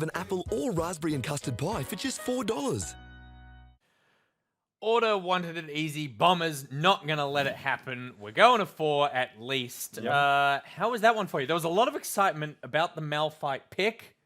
of an apple or raspberry and custard pie for just $4. Order wanted it easy. Bombers not going to let it happen. We're going to 4 at least. How was that one for you? There was a lot of excitement about the Malphite pick.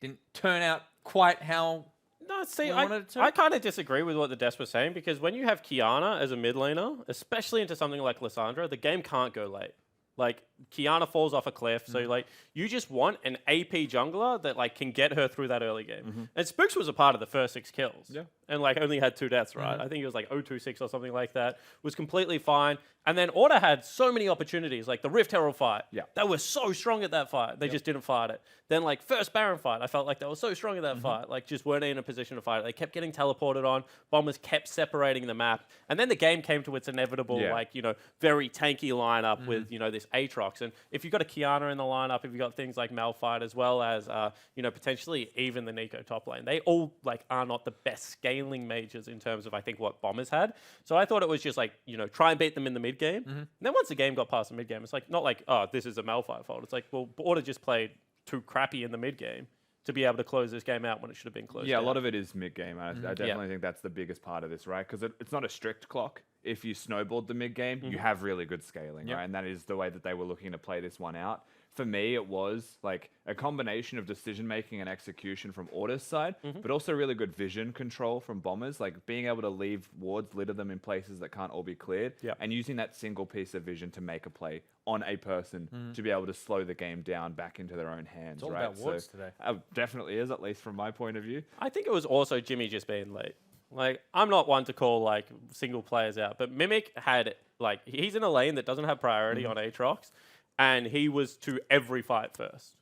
Didn't turn out quite how No, see, we wanted it to. I kind of disagree with what the Des was saying, because when you have Kiana as a mid laner, especially into something like Lissandra, the game can't go late. Like, Kiana falls off a cliff, so like you just want an AP jungler that like can get her through that early game. And Spooks was a part of the first 6 kills, and like only had 2 deaths, right? I think it was like 026 or something like that. Was completely fine. And then Order had so many opportunities, like the Rift Herald fight. They were so strong at that fight. They just didn't fight it. Then like first Baron fight, I felt like they were so strong at that fight, like just weren't in a position to fight it. They kept getting teleported on. Bombers kept separating the map, and then the game came to its inevitable, like very tanky lineup with this Aatrox. And if you've got a Kiana in the lineup, if you've got things like Malphite as well as potentially even the Nico top lane, they all like are not the best scaling mages in terms of I think what Bombers had. So I thought it was just like try and beat them in the mid game. And then once the game got past the mid game, it's like not like this is a Malphite fault. It's like well Order just played too crappy in the mid game to be able to close this game out when it should have been closed. Yeah, out. a lot of it is mid game. I definitely think that's the biggest part of this, right? Because it's not a strict clock. If you snowballed the mid game, you have really good scaling, right? And that is the way that they were looking to play this one out. For me, it was like a combination of decision making and execution from Order's side, but also really good vision control from Bombers, like being able to leave wards, litter them in places that can't all be cleared, and using that single piece of vision to make a play on a person to be able to slow the game down back into their own hands. It's all right? about wards today. Definitely is, at least from my point of view. I think it was also Jimmy just being late. Like, I'm not one to call, like, single players out, but Mimic had, like, he's in a lane that doesn't have priority on Aatrox, and he was to every fight first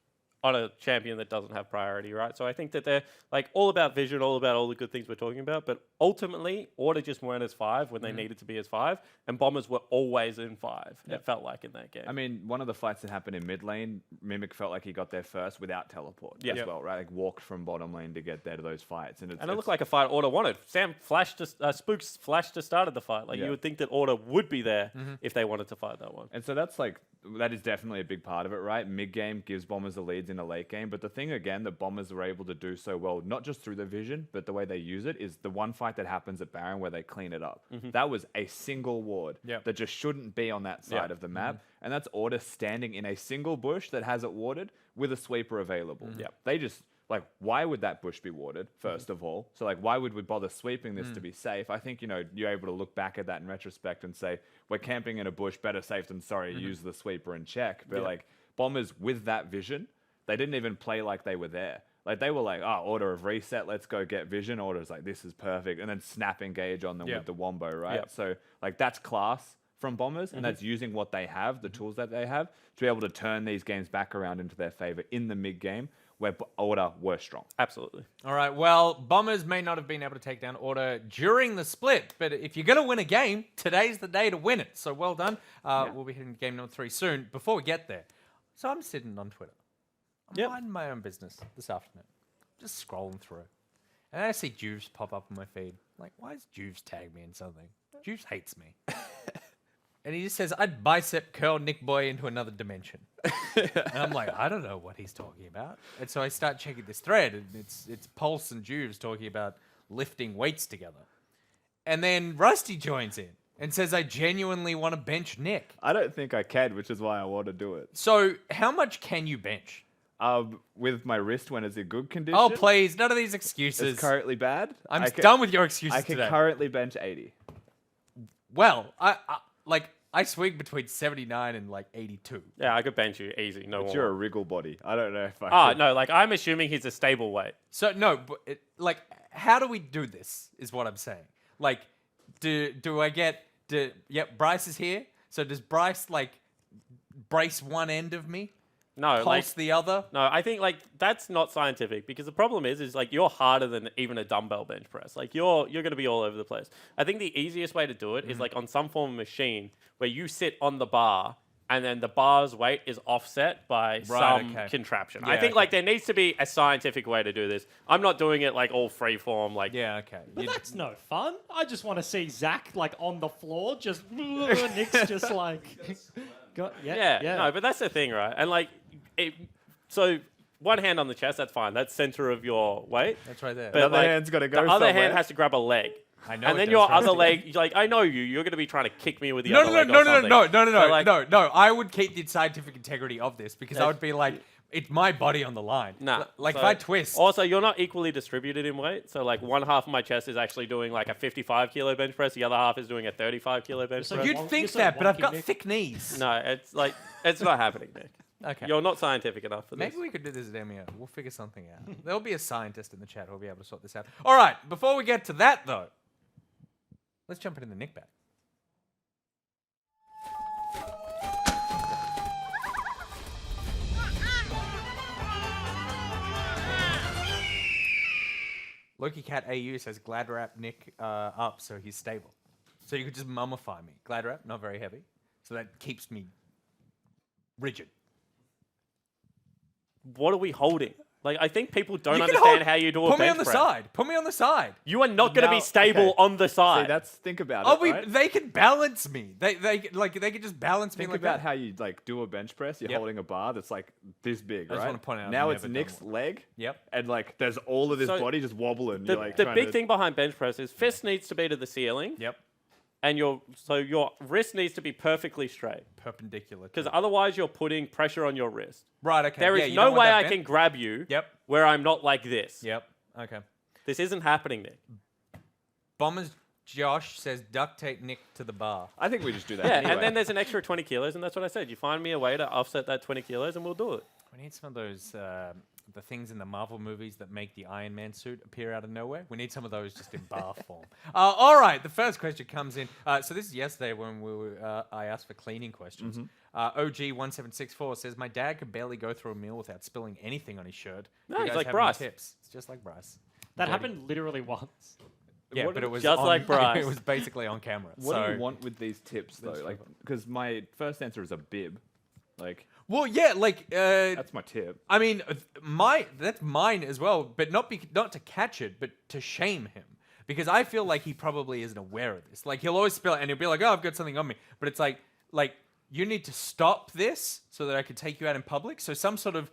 on a champion that doesn't have priority, right? So I think that they're, like, all about vision, all about all the good things we're talking about, but ultimately, Order just weren't as 5 when they needed to be as 5, and Bombers were always in 5, it felt like in that game. I mean, one of the fights that happened in mid lane, Mimic felt like he got there first without teleport as well, right? Like, walked from bottom lane to get there to those fights. And it looked like a fight Order wanted. Spooks flashed to started the fight. Like, you would think that Order would be there if they wanted to fight that one. And so that is definitely a big part of it, right? Mid game gives Bombers the leads in a late game, but the thing again that Bombers were able to do so well, not just through the vision, but the way they use it, is the one fight that happens at Baron where they clean it up. That was a single ward that just shouldn't be on that side of the map, and that's Order standing in a single bush that has it warded with a sweeper available. They just, like, why would that bush be warded, first of all? So, like, why would we bother sweeping this to be safe? I think, you're able to look back at that in retrospect and say, we're camping in a bush, better safe than sorry, use the sweeper and check. But, like, Bombers with that vision, they didn't even play like they were there. Like, they were like, Order of reset, let's go get vision. Order's like, this is perfect. And then snap engage on them with the wombo, right? So, like, that's class from Bombers, and that's using what they have, the tools that they have, to be able to turn these games back around into their favor in the mid game, where Order were strong. Absolutely. All right, well, Bombers may not have been able to take down Order during the split, but if you're going to win a game, today's the day to win it. So well done. We'll be hitting game number 3 soon. Before we get there, so I'm sitting on Twitter. I'm minding my own business this afternoon, just scrolling through. And I see Juves pop up on my feed. I'm like, why does Juves tag me in something? Juves hates me. And he just says, I'd bicep curl Nick Boy into another dimension. And I'm like, I don't know what he's talking about. And so I start checking this thread, and it's Pulse and Juves talking about lifting weights together. And then Rusty joins in and says, I genuinely want to bench Nick. I don't think I can, which is why I want to do it. So how much can you bench? With my wrist when it's in good condition. Oh, please, none of these excuses. It's currently bad. I'm done with your excuses I can today. currently bench 80. Well, I swing between 79 and like 82. Yeah, I could bench you easy. No But more. you're a wriggle body. I don't know if I. No, like I'm assuming he's a stable weight. So no, but how do we do this? Is what I'm saying. Like, do I get? Bryce is here. So does Bryce like brace one end of me? No, Pulse the other? No, I think like that's not scientific, because the problem is like you're harder than even a dumbbell bench press. Like you're going to be all over the place. I think the easiest way to do it is like on some form of machine where you sit on the bar and then the bar's weight is offset by some contraption. Yeah, I think like there needs to be a scientific way to do this. I'm not doing it like all free form. Like But that's no fun. I just want to see Zach like on the floor, just Nick's just like, No, but that's the thing, right? And like, so one hand on the chest, that's fine. That's center of your weight. That's right there. But The other like, hand's gotta go The other somewhere. hand has to grab a leg. I know. And it then does, your right? other leg, you're like, I know you. You're going to be trying to kick me with the No, other no, leg no, or no, something. no, no, no, So, no, like, no. I would keep the scientific integrity of this because I would be like, it's my body on the line. Nah. Like So- if I twist. Also, you're not equally distributed in weight. So, like, one half of my chest is actually doing like a 55 kilo bench press. The other half is doing a 35 kilo bench So press. You'd wonky- think you're so that, but I've wonky, got Nick. thick knees. No, it's like, it's not happening, Nick. Okay. You're not scientific enough for this. Maybe we could do this at MEO. We'll figure something out. There'll be a scientist in the chat who'll be able to sort this out. All right. Before we get to that, though, let's jump into the Nick bag. Loki Cat AU says glad wrap Nick up so he's stable. So you could just mummify me. Glad wrap, not very heavy. So that keeps me rigid. What are we holding? Like, I think people don't You can understand hold- how you do a Put me bench on the press. side. Put me on the side. You are not going to Now- be stable okay. on the side. See, that's think about Oh, it. Right? they can balance me. They can just balance me Think like about that. how you like do a bench press. You're Yep. holding a bar that's like this big, I right? just wanna point out I've now it's never done Nick's one. leg. Yep. And like there's all of this So, body just wobbling. the You're like the trying big to- thing behind bench press is fist needs to be to the ceiling. Yep. And your wrist needs to be perfectly straight. Perpendicular. Because otherwise you're putting pressure on your wrist. Right. Okay. There yeah, is you no don't want way that I bent? can grab you Yep. where I'm not like this. Yep. Okay. This isn't happening, Nick. Bombers Josh says duct tape Nick to the bar. I think we just do that. Yeah, anyway. and then there's an extra 20 kilos, and that's what I said. You find me a way to offset that 20 kilos, and we'll do it. We need some of those the things in the Marvel movies that make the Iron Man suit appear out of nowhere. We need some of those just in bar form. All right, the first question comes in. So this is yesterday when I asked for cleaning questions. OG1764 says, my dad could barely go through a meal without spilling anything on his shirt. No, You he's guys like have any Bryce. Tips? It's just like Bryce. That happened literally once. Yeah, What but do- it was just on- like Bryce. It was basically on camera. what so. do you want with these tips though? Like, because my first answer is a bib. Like, Well, yeah, like that's my tip. I mean, that's mine as well, but not to catch it, but to shame him. Because I feel like he probably isn't aware of this. Like he'll always spill it and he'll be like, "Oh, I've got something on me," but it's like you need to stop this so that I can take you out in public. So some sort of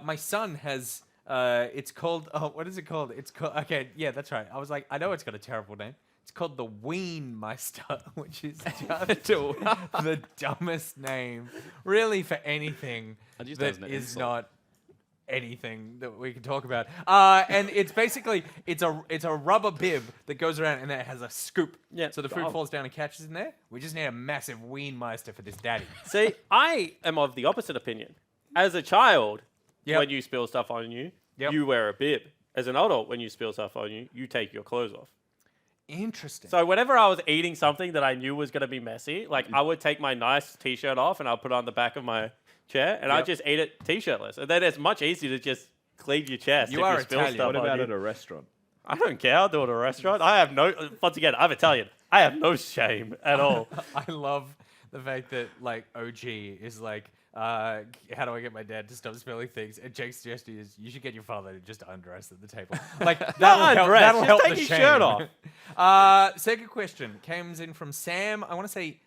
my son has it's called what is it called? It's called okay, yeah, that's right. I was like, I know it's got a terrible name. It's called the Weenmeister, which is just the dumbest name, really, for anything I'd use that that as an is insult. not anything that we can talk about. And it's basically it's a rubber bib that goes around and it has a scoop. Yeah. So the food falls down and catches in there. We just need a massive Weenmeister for this daddy. See, I am of the opposite opinion. As a child, Yep. when you spill stuff on you, Yep. you wear a bib. As an adult, when you spill stuff on you, you take your clothes off. Interesting. So whenever I was eating something that I knew was going to be messy, like I would take my nice t-shirt off and I'll put it on the back of my chair and I'd Yep. just eat it t-shirtless. And then it's much easier to just clean your chest You if are you spill Italian. stuff What on about you. at a restaurant? I don't care. I'll do it at a restaurant. I have no, once again, I'm Italian. I have no shame at all. I love the fact that like OG is like, how do I get my dad to stop spilling things? And Jake's suggestion is you should get your father to just undress at the table. Like that'll help, undress, that'll just help take the his shame. shirt off. Second question comes in from Sam. I want to say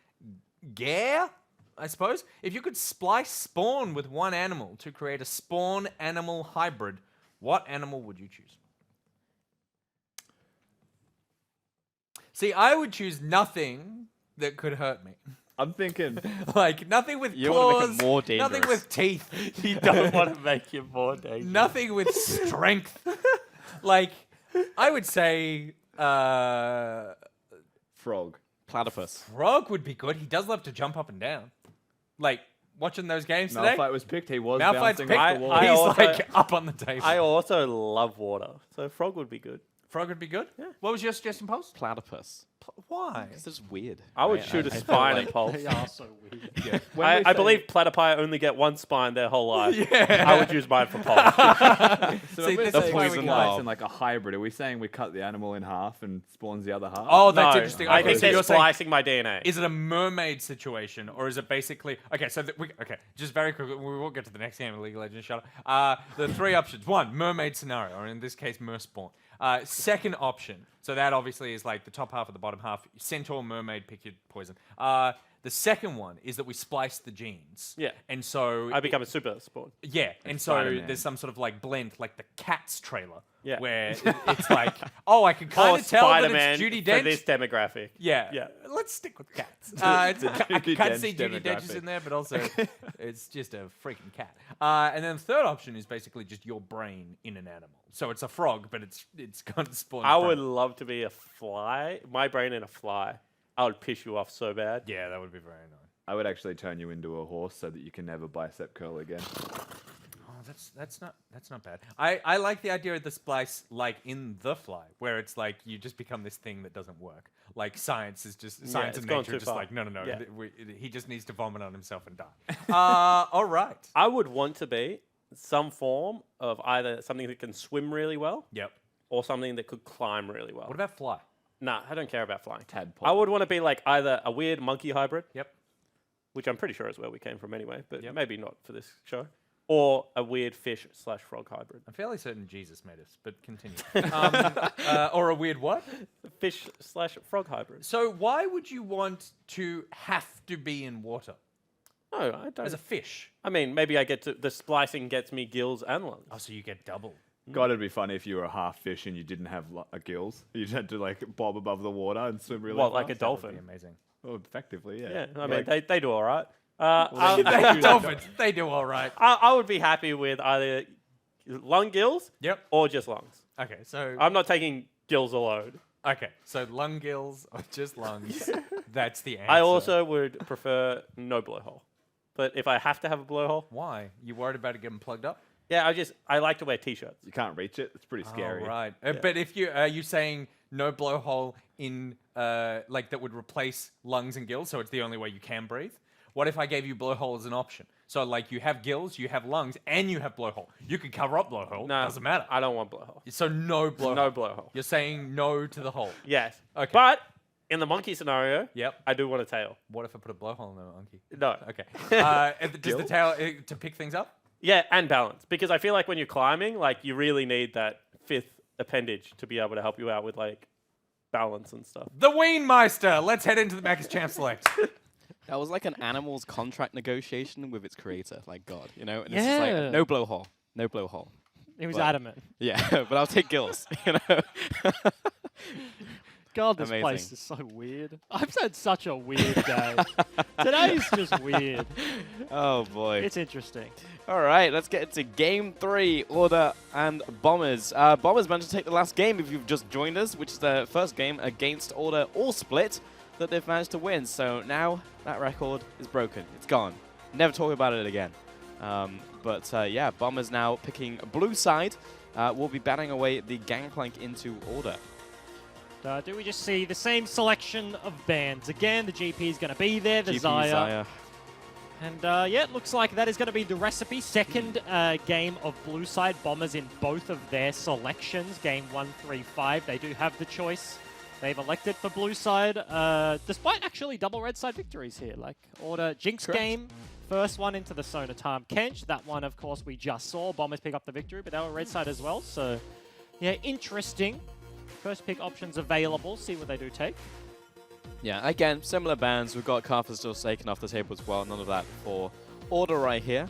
Gare, I suppose. If you could splice spawn with one animal to create a spawn animal hybrid, what animal would you choose? See, I would choose nothing that could hurt me. I'm thinking. Like nothing with You wanna claws, make it more nothing dangerous. with teeth, You don't want to make you more dangerous. nothing with strength. Like I would say Frog. Platypus. Frog would be good. He does love to jump up and down. Like watching those games today. Malphite was picked. He was Malphite's bouncing picked. off the wall. I He's also- like up on the table. I also love water, so frog would be good. Frog would be good. Yeah. What was your suggestion, Pulse? Platypus. Why? It's just weird. I would shoot a I spine felt at Pulse. They are so weird. When we I say- believe platypi only get one spine their whole life. Yeah. I would use mine for Pulse. So See, if we're this is saying why we we slice love- in like a hybrid, are we saying we cut the animal in half and spawns the other half? Oh, that's No, interesting. I Okay, think so they're you're saying, splicing my DNA. is it a mermaid situation or is it basically okay? So okay, just very quickly, we will get to the next game of League of Legends. Shut up. The three options: one, mermaid scenario, or in this case, mer spawn. Second option, so that obviously is like the top half or the bottom half. Centaur, mermaid, pick your poison. The The second one is that we splice the genes. Yeah. And so I become a super spawn. yeah, and so Spider-Man. there's some sort of like blend, like the Cats trailer, Yeah. where it's like, oh, I can kind Or of tell that Spider-Man it's Judi for Dench. this demographic. Yeah, Yeah. Let's stick with cats. I can Dench see Judi Dench is demographic. in there, but also it's just a freaking cat. And then the third option is basically just your brain in an animal. So it's a frog, but it's kind of spawned. I would love to be a fly. My brain in a fly. I would piss you off so bad. Yeah, that would be very annoying. I would actually turn you into a horse so that you can never bicep curl again. Oh, that's not bad. I like the idea of the splice like in The Fly, where it's like you just become this thing that doesn't work. Like science is just science it's and gone nature too are just far. like no. Yeah. He just needs to vomit on himself and die. All right. I would want to be some form of either something that can swim really well Yep. or something that could climb really well. What about fly? Nah, I don't care about flying. Tadpole. I would want to be like either a weird monkey hybrid, Yep. which I'm pretty sure is where we came from anyway, but Yep. maybe not for this show, or a weird fish/frog hybrid. I'm fairly certain Jesus made us, but continue. Or a weird what? Fish/frog hybrid. So why would you want to have to be in water No, I don't. as a fish? I mean, maybe I get to the splicing gets me gills and lungs. Oh, so you get double. God, it'd be funny if you were a half fish and you didn't have gills. You just had to like bob above the water and swim really What, fast. like a That would dolphin? be amazing. Well, effectively, yeah. Yeah, I mean, Like, they do all right. Dolphins, they do all right. I would be happy with either lung gills Yep. or just lungs. Okay, so I'm not taking gills alone. okay, so lung gills or just lungs. That's the answer. I also would prefer no blowhole. But if I have to have a blowhole, Why? You worried about it getting plugged up? yeah, I like to wear t-shirts. you can't reach it. It's pretty scary. Oh, right. But if you are you saying no blowhole in like that would replace lungs and gills, so it's the only way you can breathe? What if I gave you blowhole as an option? So like you have gills, you have lungs, and you have blowhole. You can cover up blowhole. No, Doesn't matter. I don't want blowhole. So no blowhole. No blowhole. You're saying no to the hole. Yes. Okay. But in the monkey scenario, Yep. I do want a tail. What if I put a blowhole in the monkey? No. Okay. And does the tail to pick things up? Yeah, and balance. Because I feel like when you're climbing, like you really need that fifth appendage to be able to help you out with like balance and stuff. The Weenmeister. Let's head into the Macca's Champ Select. That was like an animal's contract negotiation with its creator, like God, you know? And it's Yeah. just like, no blowhole, no blowhole. He was But- adamant. Yeah, but I'll take gills, you know? God, this Amazing. place is so weird. I've had such a weird day. Today's just weird. Oh, boy. It's interesting. All right, let's get into Game 3, Order and Bombers. Bombers managed to take the last game if you've just joined us, which is their first game against Order all split that they've managed to win. So now that record is broken. It's gone. Never talk about it again. Yeah, Bombers now picking blue side. Will be batting away the Gangplank into Order. Do we just see the same selection of bands? Again, the GP is going to be there, the GP Zaya. Zaya. And yeah, it looks like that is going to be the recipe. Second game of blue side Bombers in both of their selections. Game 1, 3, 5. They do have the choice. They've elected for blue side, despite actually double red side victories here. Like Order Jinx Correct. game, first one into the Sonatam Kench. That one, of course, we just saw. Bombers pick up the victory, but they were red side as well. So yeah, interesting. First pick options available. See what they do take. Yeah, again, similar bands. We've got Carthage still taken off the table as well. None of that for Order right here.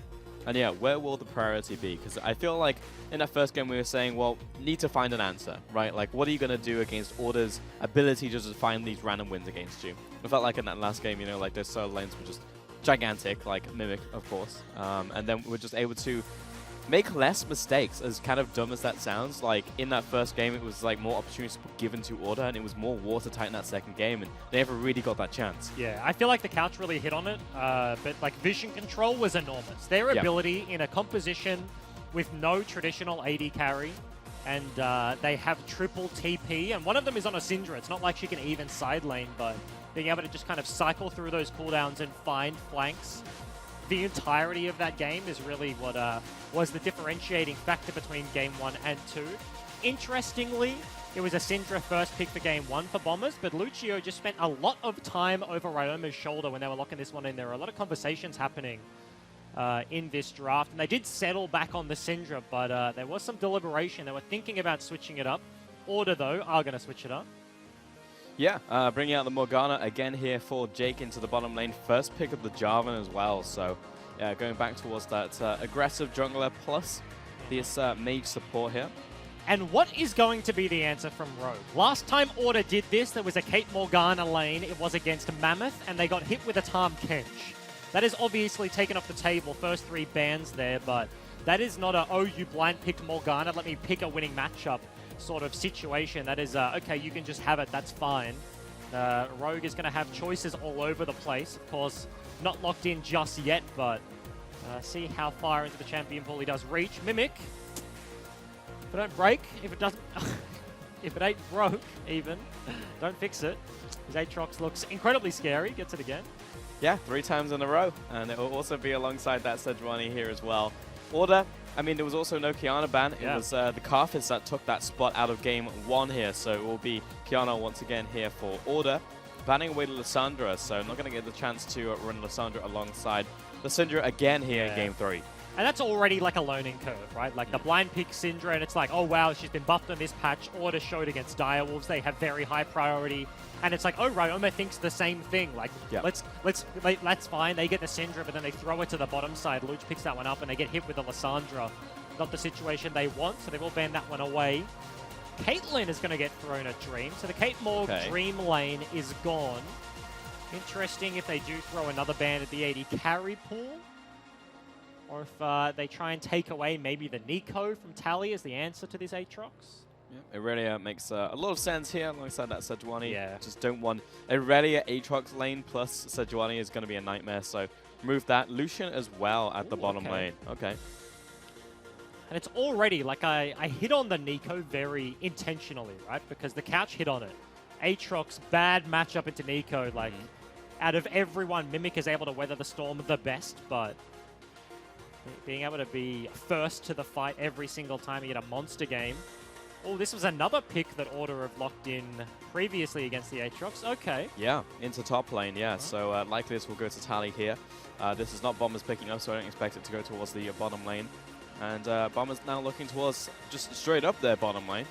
And yeah, where will the priority be? Because I feel like in that first game we were saying, well, need to find an answer, right? Like, what are you going to do against Order's ability just to find these random wins against you? I felt like in that last game, you know, like their solo lanes were just gigantic, like Mimic, of course. And then we're just able to make less mistakes, as kind of dumb as that sounds. Like, in that first game, it was like more opportunities given to Order, and it was more watertight in that second game, and they never really got that chance. Yeah, I feel like the couch really hit on it, but like vision control was enormous. Their Yep. ability in a composition with no traditional AD carry, and they have triple TP, and one of them is on a Syndra. It's not like she can even side lane, but being able to just kind of cycle through those cooldowns and find flanks the entirety of that game is really what was the differentiating factor between Game 1 and 2. Interestingly, it was a Syndra first pick for Game 1 for Bombers, but Lucio just spent a lot of time over Ryoma's shoulder when they were locking this one in. There were a lot of conversations happening in this draft, and they did settle back on the Syndra, but there was some deliberation. They were thinking about switching it up. Order, though, are going to switch it up. Yeah, bringing out the Morgana again here for Jake into the bottom lane. First pick of the Jarvan as well, so yeah, going back towards that aggressive jungler plus this mage support here. And what is going to be the answer from Rogue? Last time Order did this, there was a Kate Morgana lane. It was against Mammoth, and they got hit with a Tahm Kench. That is obviously taken off the table. First 3 bans there, but that is not a, oh, you blind picked Morgana, let me pick a winning matchup sort of situation. That is, okay, you can just have it, that's fine. Rogue is going to have choices all over the place. Of course, not locked in just yet, but see how far into the champion pool he does reach. Mimic. If it don't break, if it doesn't, if it ain't broke even, don't fix it. His Aatrox looks incredibly scary, gets it again. Yeah, 3 times in a row, and it will also be alongside that Sejuani here as well. Order, I mean, there was also no Kiana ban. It was the Karthus that took that spot out of game 1 here, so it will be Kiana once again here for Order. Banning away to Lissandra, so not going to get the chance to run Lissandra alongside the Syndra again here in game 3. And that's already like a learning curve, right? Like the blind pick Syndra, and it's like, oh wow, she's been buffed on this patch. Order showed against Direwolves, they have very high priority. And it's like, oh, Ryoma thinks the same thing. Like, that's fine. They get the Syndra, but then they throw it to the bottom side. Luch picks that one up, and they get hit with the Lissandra. Not the situation they want, so they will ban that one away. Caitlyn is going to get thrown a Dream. So the Kate Morg Dream lane is gone. Interesting if they do throw another ban at the AD carry pool. Or if they try and take away maybe the Nico from Tally as the answer to this Aatrox. Yeah, Irelia makes a lot of sense here alongside that Sejuani. Yeah. Just don't want Irelia Aatrox lane plus Sejuani is going to be a nightmare, so move that. Lucian as well at the bottom lane. Okay. And it's already, like, I hit on the Nico very intentionally, right? Because the couch hit on it. Aatrox, bad matchup into Nico. Like, out of everyone, Mimic is able to weather the storm the best, but being able to be first to the fight every single time you get a monster game. Oh, this was another pick that Order have locked in previously against the Aatrox. Okay. Yeah, into top lane, yeah. So likely this will go to Tally here. This is not Bombers picking up, so I don't expect it to go towards the bottom lane. And Bombers now looking towards just straight up their bottom lane.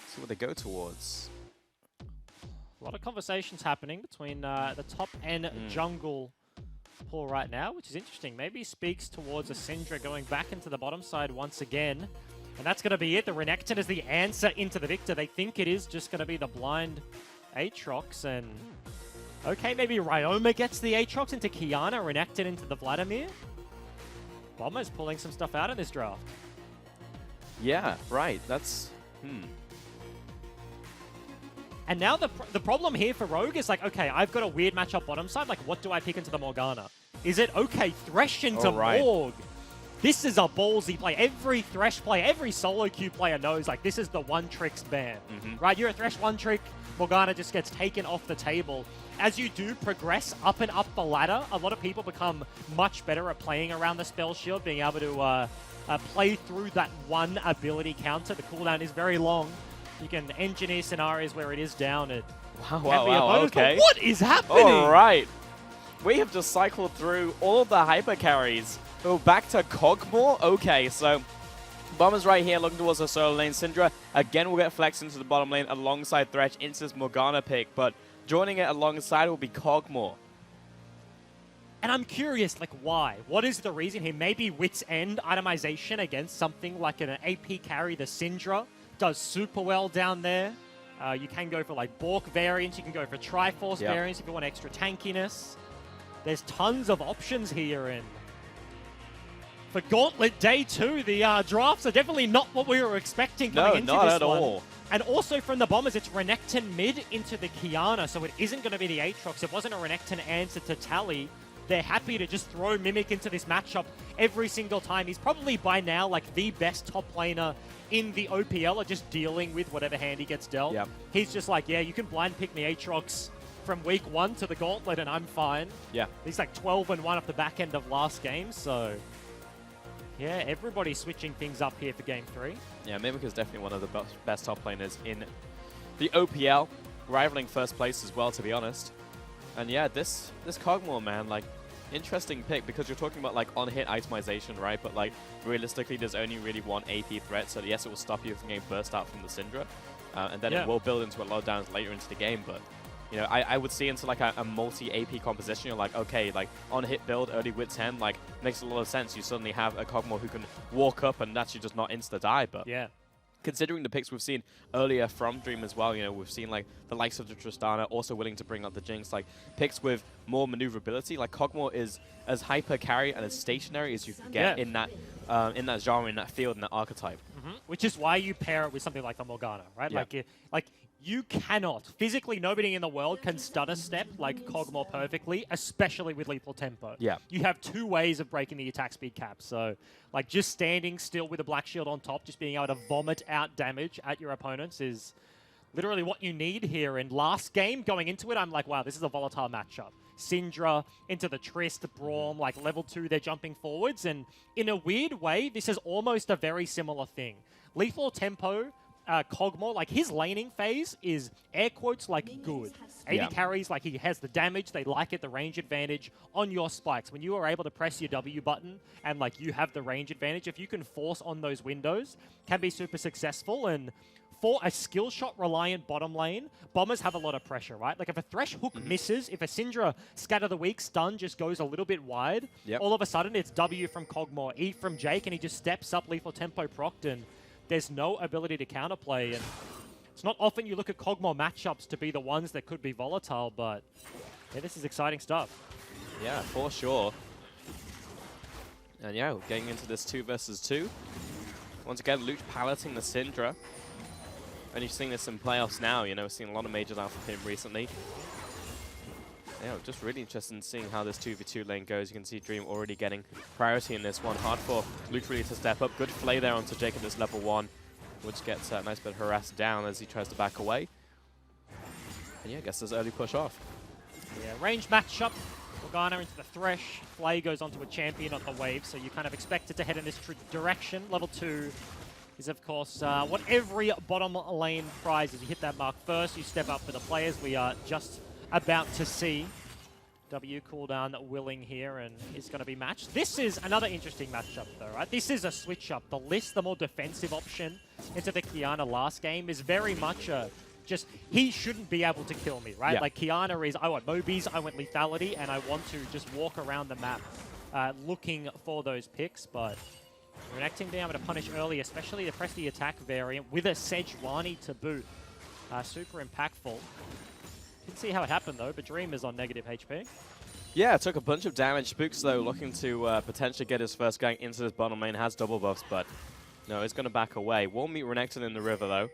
See what they go towards. A lot of conversations happening between the top and jungle pool right now, which is interesting. Maybe speaks towards a Syndra going back into the bottom side once again. And that's going to be it. The Renekton is the answer into the Victor. They think it is just going to be the blind Aatrox. And okay, maybe Ryoma gets the Aatrox into Kiana, Renekton into the Vladimir. Bomber's pulling some stuff out in this draft. Yeah, right. That's... And now the problem here for Rogue is like, okay, I've got a weird matchup bottom side. Like, what do I pick into the Morgana? Is it, okay, Thresh into Morg? This is a ballsy play. Every Thresh player, every solo queue player knows, like, this is the one-tricks ban, right? You're a Thresh one-trick, Morgana just gets taken off the table. As you do progress up and up the ladder, a lot of people become much better at playing around the spell shield, being able to play through that one ability counter. The cooldown is very long. You can engineer scenarios where it is down. Wow, okay. What is happening? All right. We have just cycled through all of the hyper carries. Oh, back to Cogmore? Okay, so Bombers right here looking towards the solo lane. Syndra again will get flexed into the bottom lane alongside Thresh into this Morgana pick, but joining it alongside will be Cogmore. And I'm curious, like, why? What is the reason here? Maybe Wit's End itemization against something like an AP carry, the Syndra, does super well down there. You can go for, like, Bork variants. You can go for Triforce variants if you want extra tankiness. There's tons of options here, and for Gauntlet Day 2, the drafts are definitely not what we were expecting coming into this one. No, not at all. And also from the Bombers, it's Renekton mid into the Kiana, so it isn't going to be the Aatrox. It wasn't a Renekton answer to Tally. They're happy to just throw Mimic into this matchup every single time. He's probably by now like the best top laner in the OPL, or just dealing with whatever hand he gets dealt. Yep. He's just like, yeah, you can blind pick me Aatrox from week 1 to the Gauntlet and I'm fine. Yeah. He's like 12-1 off the back end of last game, so yeah, everybody's switching things up here for game 3. Yeah, Mimic is definitely one of the best top laners in the OPL, rivaling first place as well, to be honest. And yeah, this Cogmore, man, like, interesting pick, because you're talking about like on-hit itemization, right? But like realistically, there's only really one AP threat, so yes, it will stop you from getting burst out from the Syndra. and then it will build into a lot of damage later into the game. But you know, I would see into like a multi-AP composition. You're like, okay, like on hit build, early with 10, like makes a lot of sense. You suddenly have a Kog'Maw who can walk up and actually just not insta-die. But Yeah. considering the picks we've seen earlier from Dream as well, you know, we've seen like the likes of the Tristana also willing to bring up the Jinx, like picks with more maneuverability. Like Kog'Maw is as hyper carry and as stationary as you can get in that genre, in that field, in that archetype. Which is why you pair it with something like the Morgana, right? Yeah. Like you cannot, physically nobody in the world can stutter step like Kog'Maw perfectly, especially with lethal tempo. Yeah. You have two ways of breaking the attack speed cap. So like just standing still with a black shield on top, just being able to vomit out damage at your opponents is literally what you need here. And last game, going into it, I'm like, wow, this is a volatile matchup. Syndra into the Trist, Braum, like level 2, they're jumping forwards. And in a weird way, this is almost a very similar thing. Lethal tempo, Kog'Maw, like his laning phase is air quotes like good. 80 carries, like he has the damage, they like it, the range advantage on your spikes. When you are able to press your W button and like you have the range advantage, if you can force on those windows, can be super successful. And for a skill shot reliant bottom lane, Bombers have a lot of pressure, right? Like if a Thresh hook misses, if a Syndra Scatter the Weak stun just goes a little bit wide, all of a sudden it's W from Kog'Maw, E from Jake, and he just steps up lethal tempo procced, and there's no ability to counterplay. And it's not often you look at Kog'Maw matchups to be the ones that could be volatile, but yeah, this is exciting stuff. Yeah, for sure. And yeah, we're getting into this 2 versus 2. Once again, Luch piloting the Syndra. And you're seeing this in playoffs now, you know, we're seeing a lot of majors out of him recently. Yeah, just really interested in seeing how this 2v2 lane goes. You can see Dream already getting priority in this one. Hard for Luch really to step up. Good play there onto Jake at this level 1, which gets a nice bit harassed down as he tries to back away. And yeah, I guess there's early push off. Yeah, range matchup. Morgana into the Thresh. Flay goes onto a champion on the wave, so you kind of expect it to head in this direction. Level 2 is, of course, what every bottom lane prize is. You hit that mark first, you step up for the players. We are just about to see W cooldown willing here, and is going to be matched. This is another interesting matchup, though, right? This is a switch-up. The List, the more defensive option into the Qiyana last game, is very much a just, he shouldn't be able to kill me, right? Yeah. Like, Qiyana is, I want Mobies, I want lethality, and I want to just walk around the map looking for those picks, but Renekton being able to punish early, especially to press the attack variant with a Sejuani to boot. Super impactful. Didn't see how it happened though, but Dream is on negative HP. Yeah, took a bunch of damage. Spooks though looking to potentially get his first gang into this bottom lane. Has double buffs, but no, he's going to back away. Won't meet Renekton in the river though.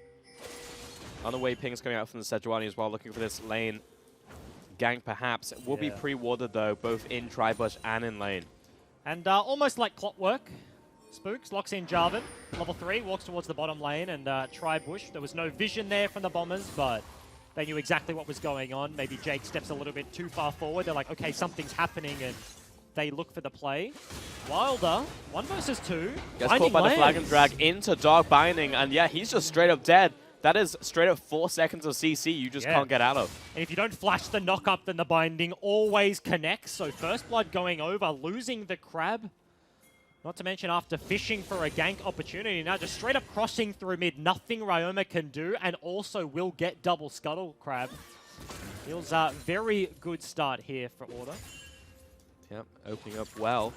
On the way, pings coming out from the Sejuani as well, looking for this lane gank perhaps. It will be pre-warded though, both in Tribush and in lane. And almost like clockwork, Spooks locks in Jarvan, level 3, walks towards the bottom lane, and Tribush. There was no vision there from the Bombers, but they knew exactly what was going on. Maybe Jake steps a little bit too far forward. They're like, okay, something's happening, and they look for the play. Wilder, 1 versus 2. Gets caught by the flag and drag into Dark Binding, and yeah, he's just straight up dead. That is straight up 4 seconds of CC you just can't get out of. And if you don't flash the knock-up, then the Binding always connects. So First Blood going over, losing the Crab. Not to mention after fishing for a gank opportunity, now just straight up crossing through mid. Nothing Ryoma can do, and also will get double Scuttle Crab. Feels a very good start here for Order. Yep, opening up well.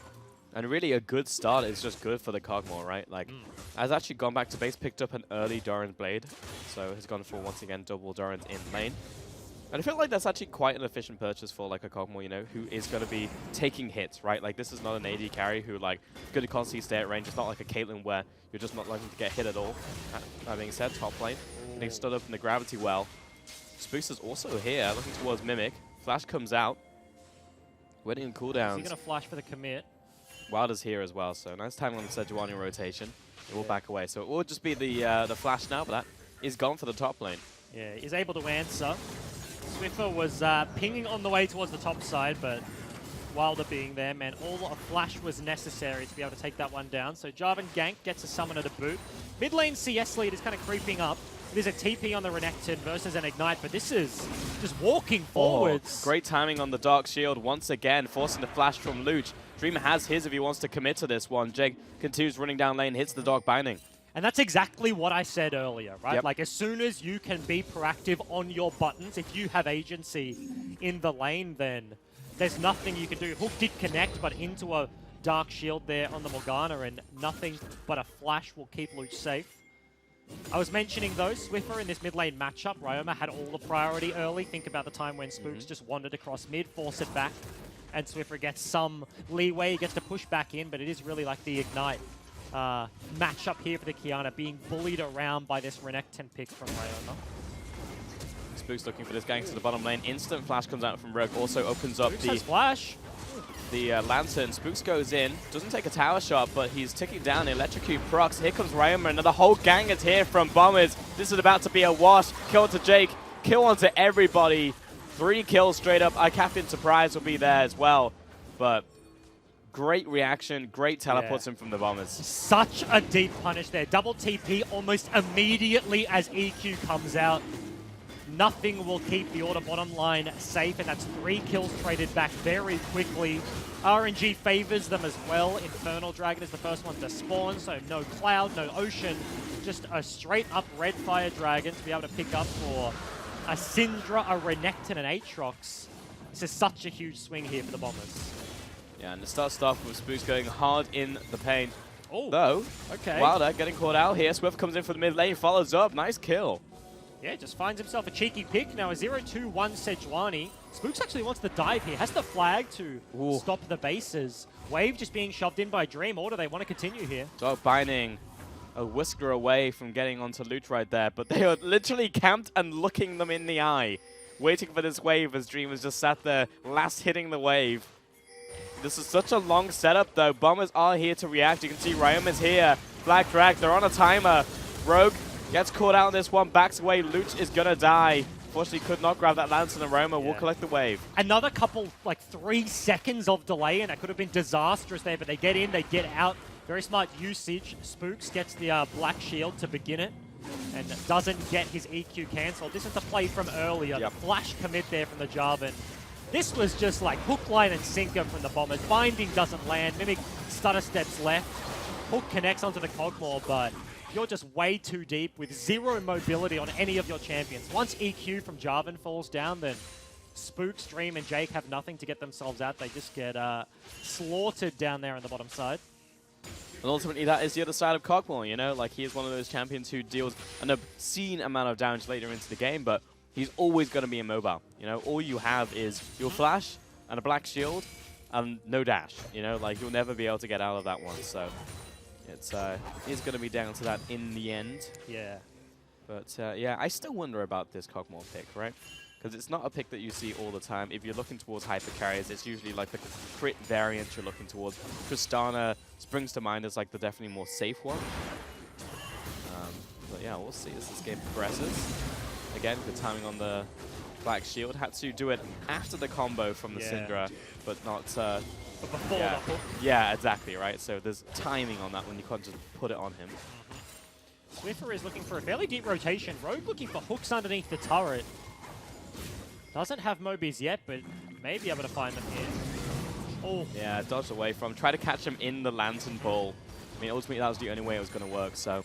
And really a good start is just good for the Kog'Maw, right? Like, has actually gone back to base, picked up an early Doran's Blade. So has gone for, once again, double Doran's in lane. And I feel like that's actually quite an efficient purchase for like a Kog'Maw, you know, who is going to be taking hits, right? Like, this is not an AD carry who, like, going to constantly stay at range. It's not like a Caitlyn where you're just not likely to get hit at all. That being said, top lane, getting stood up in the gravity well. Spooks is also here, looking towards Mimic. Flash comes out. Waiting in cooldowns. Is he going to flash for the commit? Wilder's here as well, so nice time on the Sejuani rotation. It will back away. So it will just be the flash now, but that is gone for the top lane. Yeah, he's able to answer. Swiffer was pinging on the way towards the top side, but Wilder being there, man, all a flash was necessary to be able to take that one down. So Jarvan gank gets a summoner to boot. Mid lane CS lead is kind of creeping up. There's a TP on the Renekton versus an Ignite, but this is just walking forwards. Great timing on the Dark Shield once again, forcing the flash from Luch. Dream has his if he wants to commit to this one. Jake continues running down lane, hits the Dark Binding. And that's exactly what I said earlier, right? Yep. Like, as soon as you can be proactive on your buttons, if you have agency in the lane, then there's nothing you can do. Hook did connect, but into a Dark Shield there on the Morgana, and nothing but a flash will keep Luch safe. I was mentioning, though, Swiffer in this mid lane matchup, Ryoma had all the priority early. Think about the time when Spooks just wandered across mid, force it back, and Swiffer gets some leeway, he gets to push back in, but it is really like the Ignite matchup here for the Qiyana, being bullied around by this Renekton pick from Ryoma. Spooks looking for this gang to the bottom lane. Instant flash comes out from Rogue, also opens up Spooks has flash. the Lantern. Spooks goes in, doesn't take a tower shot, but he's ticking down. Electrocute procs. Here comes Ryoma, and the whole gang is here from Bombers. This is about to be a wash. Kill onto Jake, kill onto everybody. 3 kills straight up. Captain Surprise will be there as well, but great reaction, great teleports in from the Bombers. Such a deep punish there. Double TP almost immediately as EQ comes out. Nothing will keep the Order bottom line safe, and that's 3 kills traded back very quickly. RNG favors them as well. Infernal Dragon is the first one to spawn, so no Cloud, no Ocean, just a straight up Red Fire Dragon to be able to pick up for a Syndra, a Renekton, and Aatrox. This is such a huge swing here for the Bombers. Yeah, and it starts off with Spooks going hard in the paint. Oh, Though, okay. Wilder getting caught out here. Swift comes in for the mid lane, follows up. Nice kill. Yeah, just finds himself a cheeky pick. Now a 0-2-1 Sejuani. Spooks actually wants the dive here. Has the flag to stop the bases. Wave just being shoved in by Dream. Order, they want to continue here. Dog binding a whisker away from getting onto Luch right there, but they are literally camped and looking them in the eye, waiting for this wave as Dream has just sat there, last hitting the wave. This is such a long setup though. Bombers are here to react. You can see Ryoma's here. Black Drag, they're on a timer. Rogue gets caught out on this one, backs away. Luch is gonna die. Fortunately, could not grab that Lance, and Roma will collect the wave. Another couple, like 3 seconds of delay, and that could have been disastrous there, but they get in, they get out. Very smart usage. Spooks gets the Black Shield to begin it, and doesn't get his EQ cancelled. This is the play from earlier. The flash commit there from the Jarvan. This was just like hook, line, and sinker from the Bombers. Binding doesn't land. Mimic stutter steps left. Hook connects onto the Cogmore, but you're just way too deep with 0 mobility on any of your champions. Once EQ from Jarvan falls down, then Spooks, Dream, and Jake have nothing to get themselves out. They just get slaughtered down there on the bottom side. And ultimately, that is the other side of Cogmore, you know? Like, he is one of those champions who deals an obscene amount of damage later into the game, but he's always going to be immobile, you know? All you have is your flash and a black shield and no dash, you know? Like, you'll never be able to get out of that one, so it's going to be down to that in the end. Yeah. But, yeah, I still wonder about this Cogmore pick, right? Because it's not a pick that you see all the time. If you're looking towards hyper carriers, it's usually like the crit variant you're looking towards. Tristana springs to mind as like the definitely more safe one. But yeah, we'll see as this game progresses. Again, good timing on the Black Shield. Had to do it after the combo from the Syndra, but not But before the hook. Yeah, exactly, right? So there's timing on that when you can't just put it on him. Swiffer is looking for a fairly deep rotation. Rogue looking for hooks underneath the turret. Doesn't have Mobies yet, but may be able to find them here. Oh. Yeah, dodged away from. Try to catch him in the Lantern Ball. I mean, ultimately, that was the only way it was going to work, so...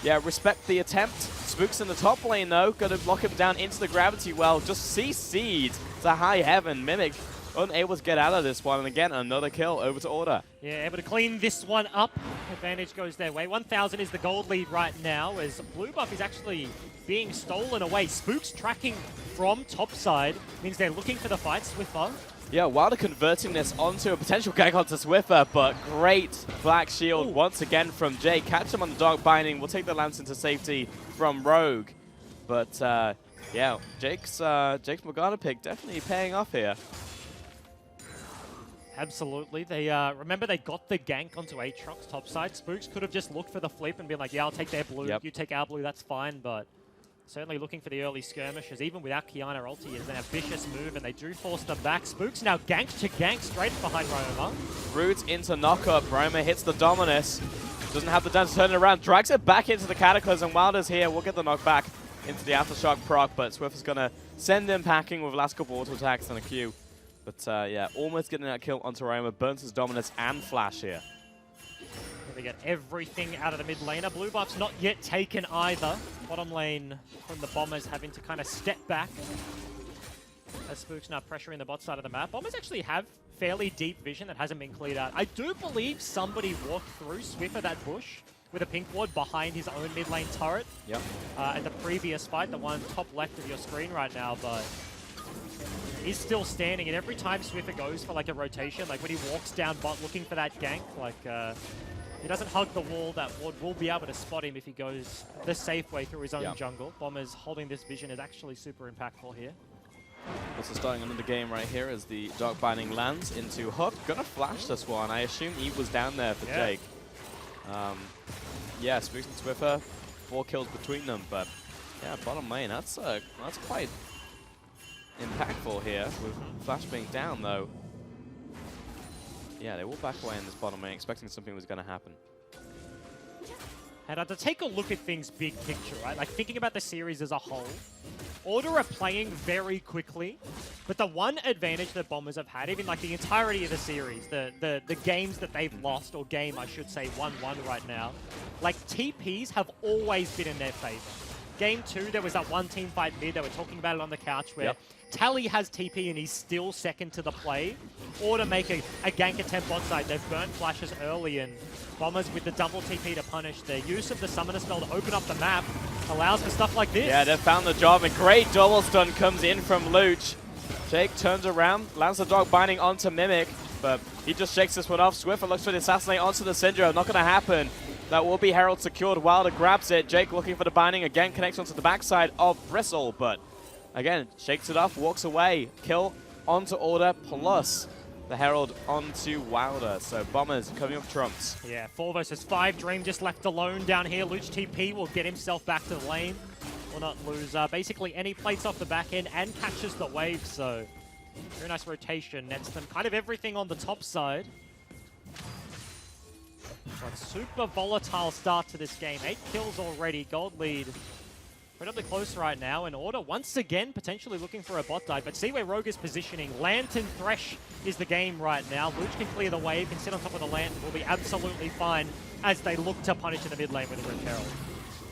Yeah, respect the attempt. Spooks in the top lane, though. Going to lock him down into the Gravity Well. Just CC'd to high heaven. Mimic unable to get out of this one. And again, another kill over to Order. Yeah, able to clean this one up. Advantage goes their way. 1,000 is the gold lead right now, as blue buff is actually being stolen away. Spooks tracking from top side. Means they're looking for the fight. Swiffer. Yeah, Wilder converting this onto a potential gank onto Swiffer, but great Black Shield once again from Jake. Catch him on the Dark Binding. We'll take the Lance into safety from Rogue. But, yeah, Jake's Morgana pick definitely paying off here. Absolutely. They remember they got the gank onto Aatrox topside. Spooks could have just looked for the flip and been like, yeah, I'll take their blue. You take our blue, that's fine. But certainly looking for the early skirmishes. Even without Qiyana ulti, it's an ambitious move, and they do force them back. Spooks now gank to gank straight behind Ryoma. Roots into knockup. Roma hits the Dominus. Doesn't have the dance to turn it around. Drags it back into the Cataclysm. Wilder's here. We'll get the knockback into the Aftershock proc, but Swift is going to send him packing with last couple auto attacks and a Q. But yeah, almost getting that kill onto Roma. Burns his Dominus and Flash here. They get everything out of the mid laner. Blue buff's not yet taken either. Bottom lane from the Bombers having to kind of step back. As Spook's now pressuring the bot side of the map. Bombers actually have fairly deep vision that hasn't been cleared out. I do believe somebody walked through Swiffer that bush with a pink ward behind his own mid lane turret. Yep. At the previous fight, the one top left of your screen right now, but he's still standing, and every time Swiffer goes for like a rotation, like when he walks down bot looking for that gank, like he doesn't hug the wall, that ward will be able to spot him if he goes the safe way through his own jungle. Bombers holding this vision is actually super impactful here. Also starting another game right here as the Dark Binding lands into Hook. Gonna flash this one. I assume Eve was down there for Jake. Yeah, Spooks and Swiffer, 4 kills between them, but yeah, bottom lane, that's quite impactful here, with Flash being down though. Yeah, they will back away in this bottom lane, expecting something was going to happen. And to take a look at things big picture, right? Like thinking about the series as a whole, Order are playing very quickly, but the one advantage that Bombers have had, even like the entirety of the series, the games that they've lost, or game I should say, 1-1 right now, like TPs have always been in their favor. Game 2, there was that one team fight mid, they were talking about it on the couch, where Tally has TP and he's still second to the play. Order make a gank attempt bot side, they've burnt flashes early, and Bombers with the double TP to punish. Their use of the summoner spell to open up the map allows for stuff like this. Yeah, they've found the job. A great double stun comes in from Luch. Jake turns around, lands the Dark Binding onto Mimic, but he just shakes this one off. Swiffer looks for the assassinate onto the Syndra. Not going to happen. That will be Herald secured. Wilder grabs it. Jake looking for the Binding. Again, connects onto the backside of Bristle, but again, shakes it off, walks away. Kill onto Order, plus the Herald onto Wilder. So Bombers coming up trumps. Yeah, 4 versus 5. Dream just left alone down here. Luch TP will get himself back to the lane. Will not lose basically any plates off the back end and catches the wave. So very nice rotation. Nets them kind of everything on the top side. But super volatile start to this game. 8 kills already. Gold lead incredibly close right now, and Order once again potentially looking for a bot dive, but see where Rogue is positioning. Lantern Thresh is the game right now. Luch can clear the wave, can sit on top of the Lantern, will be absolutely fine as they look to punish in the mid lane with the Rift Herald.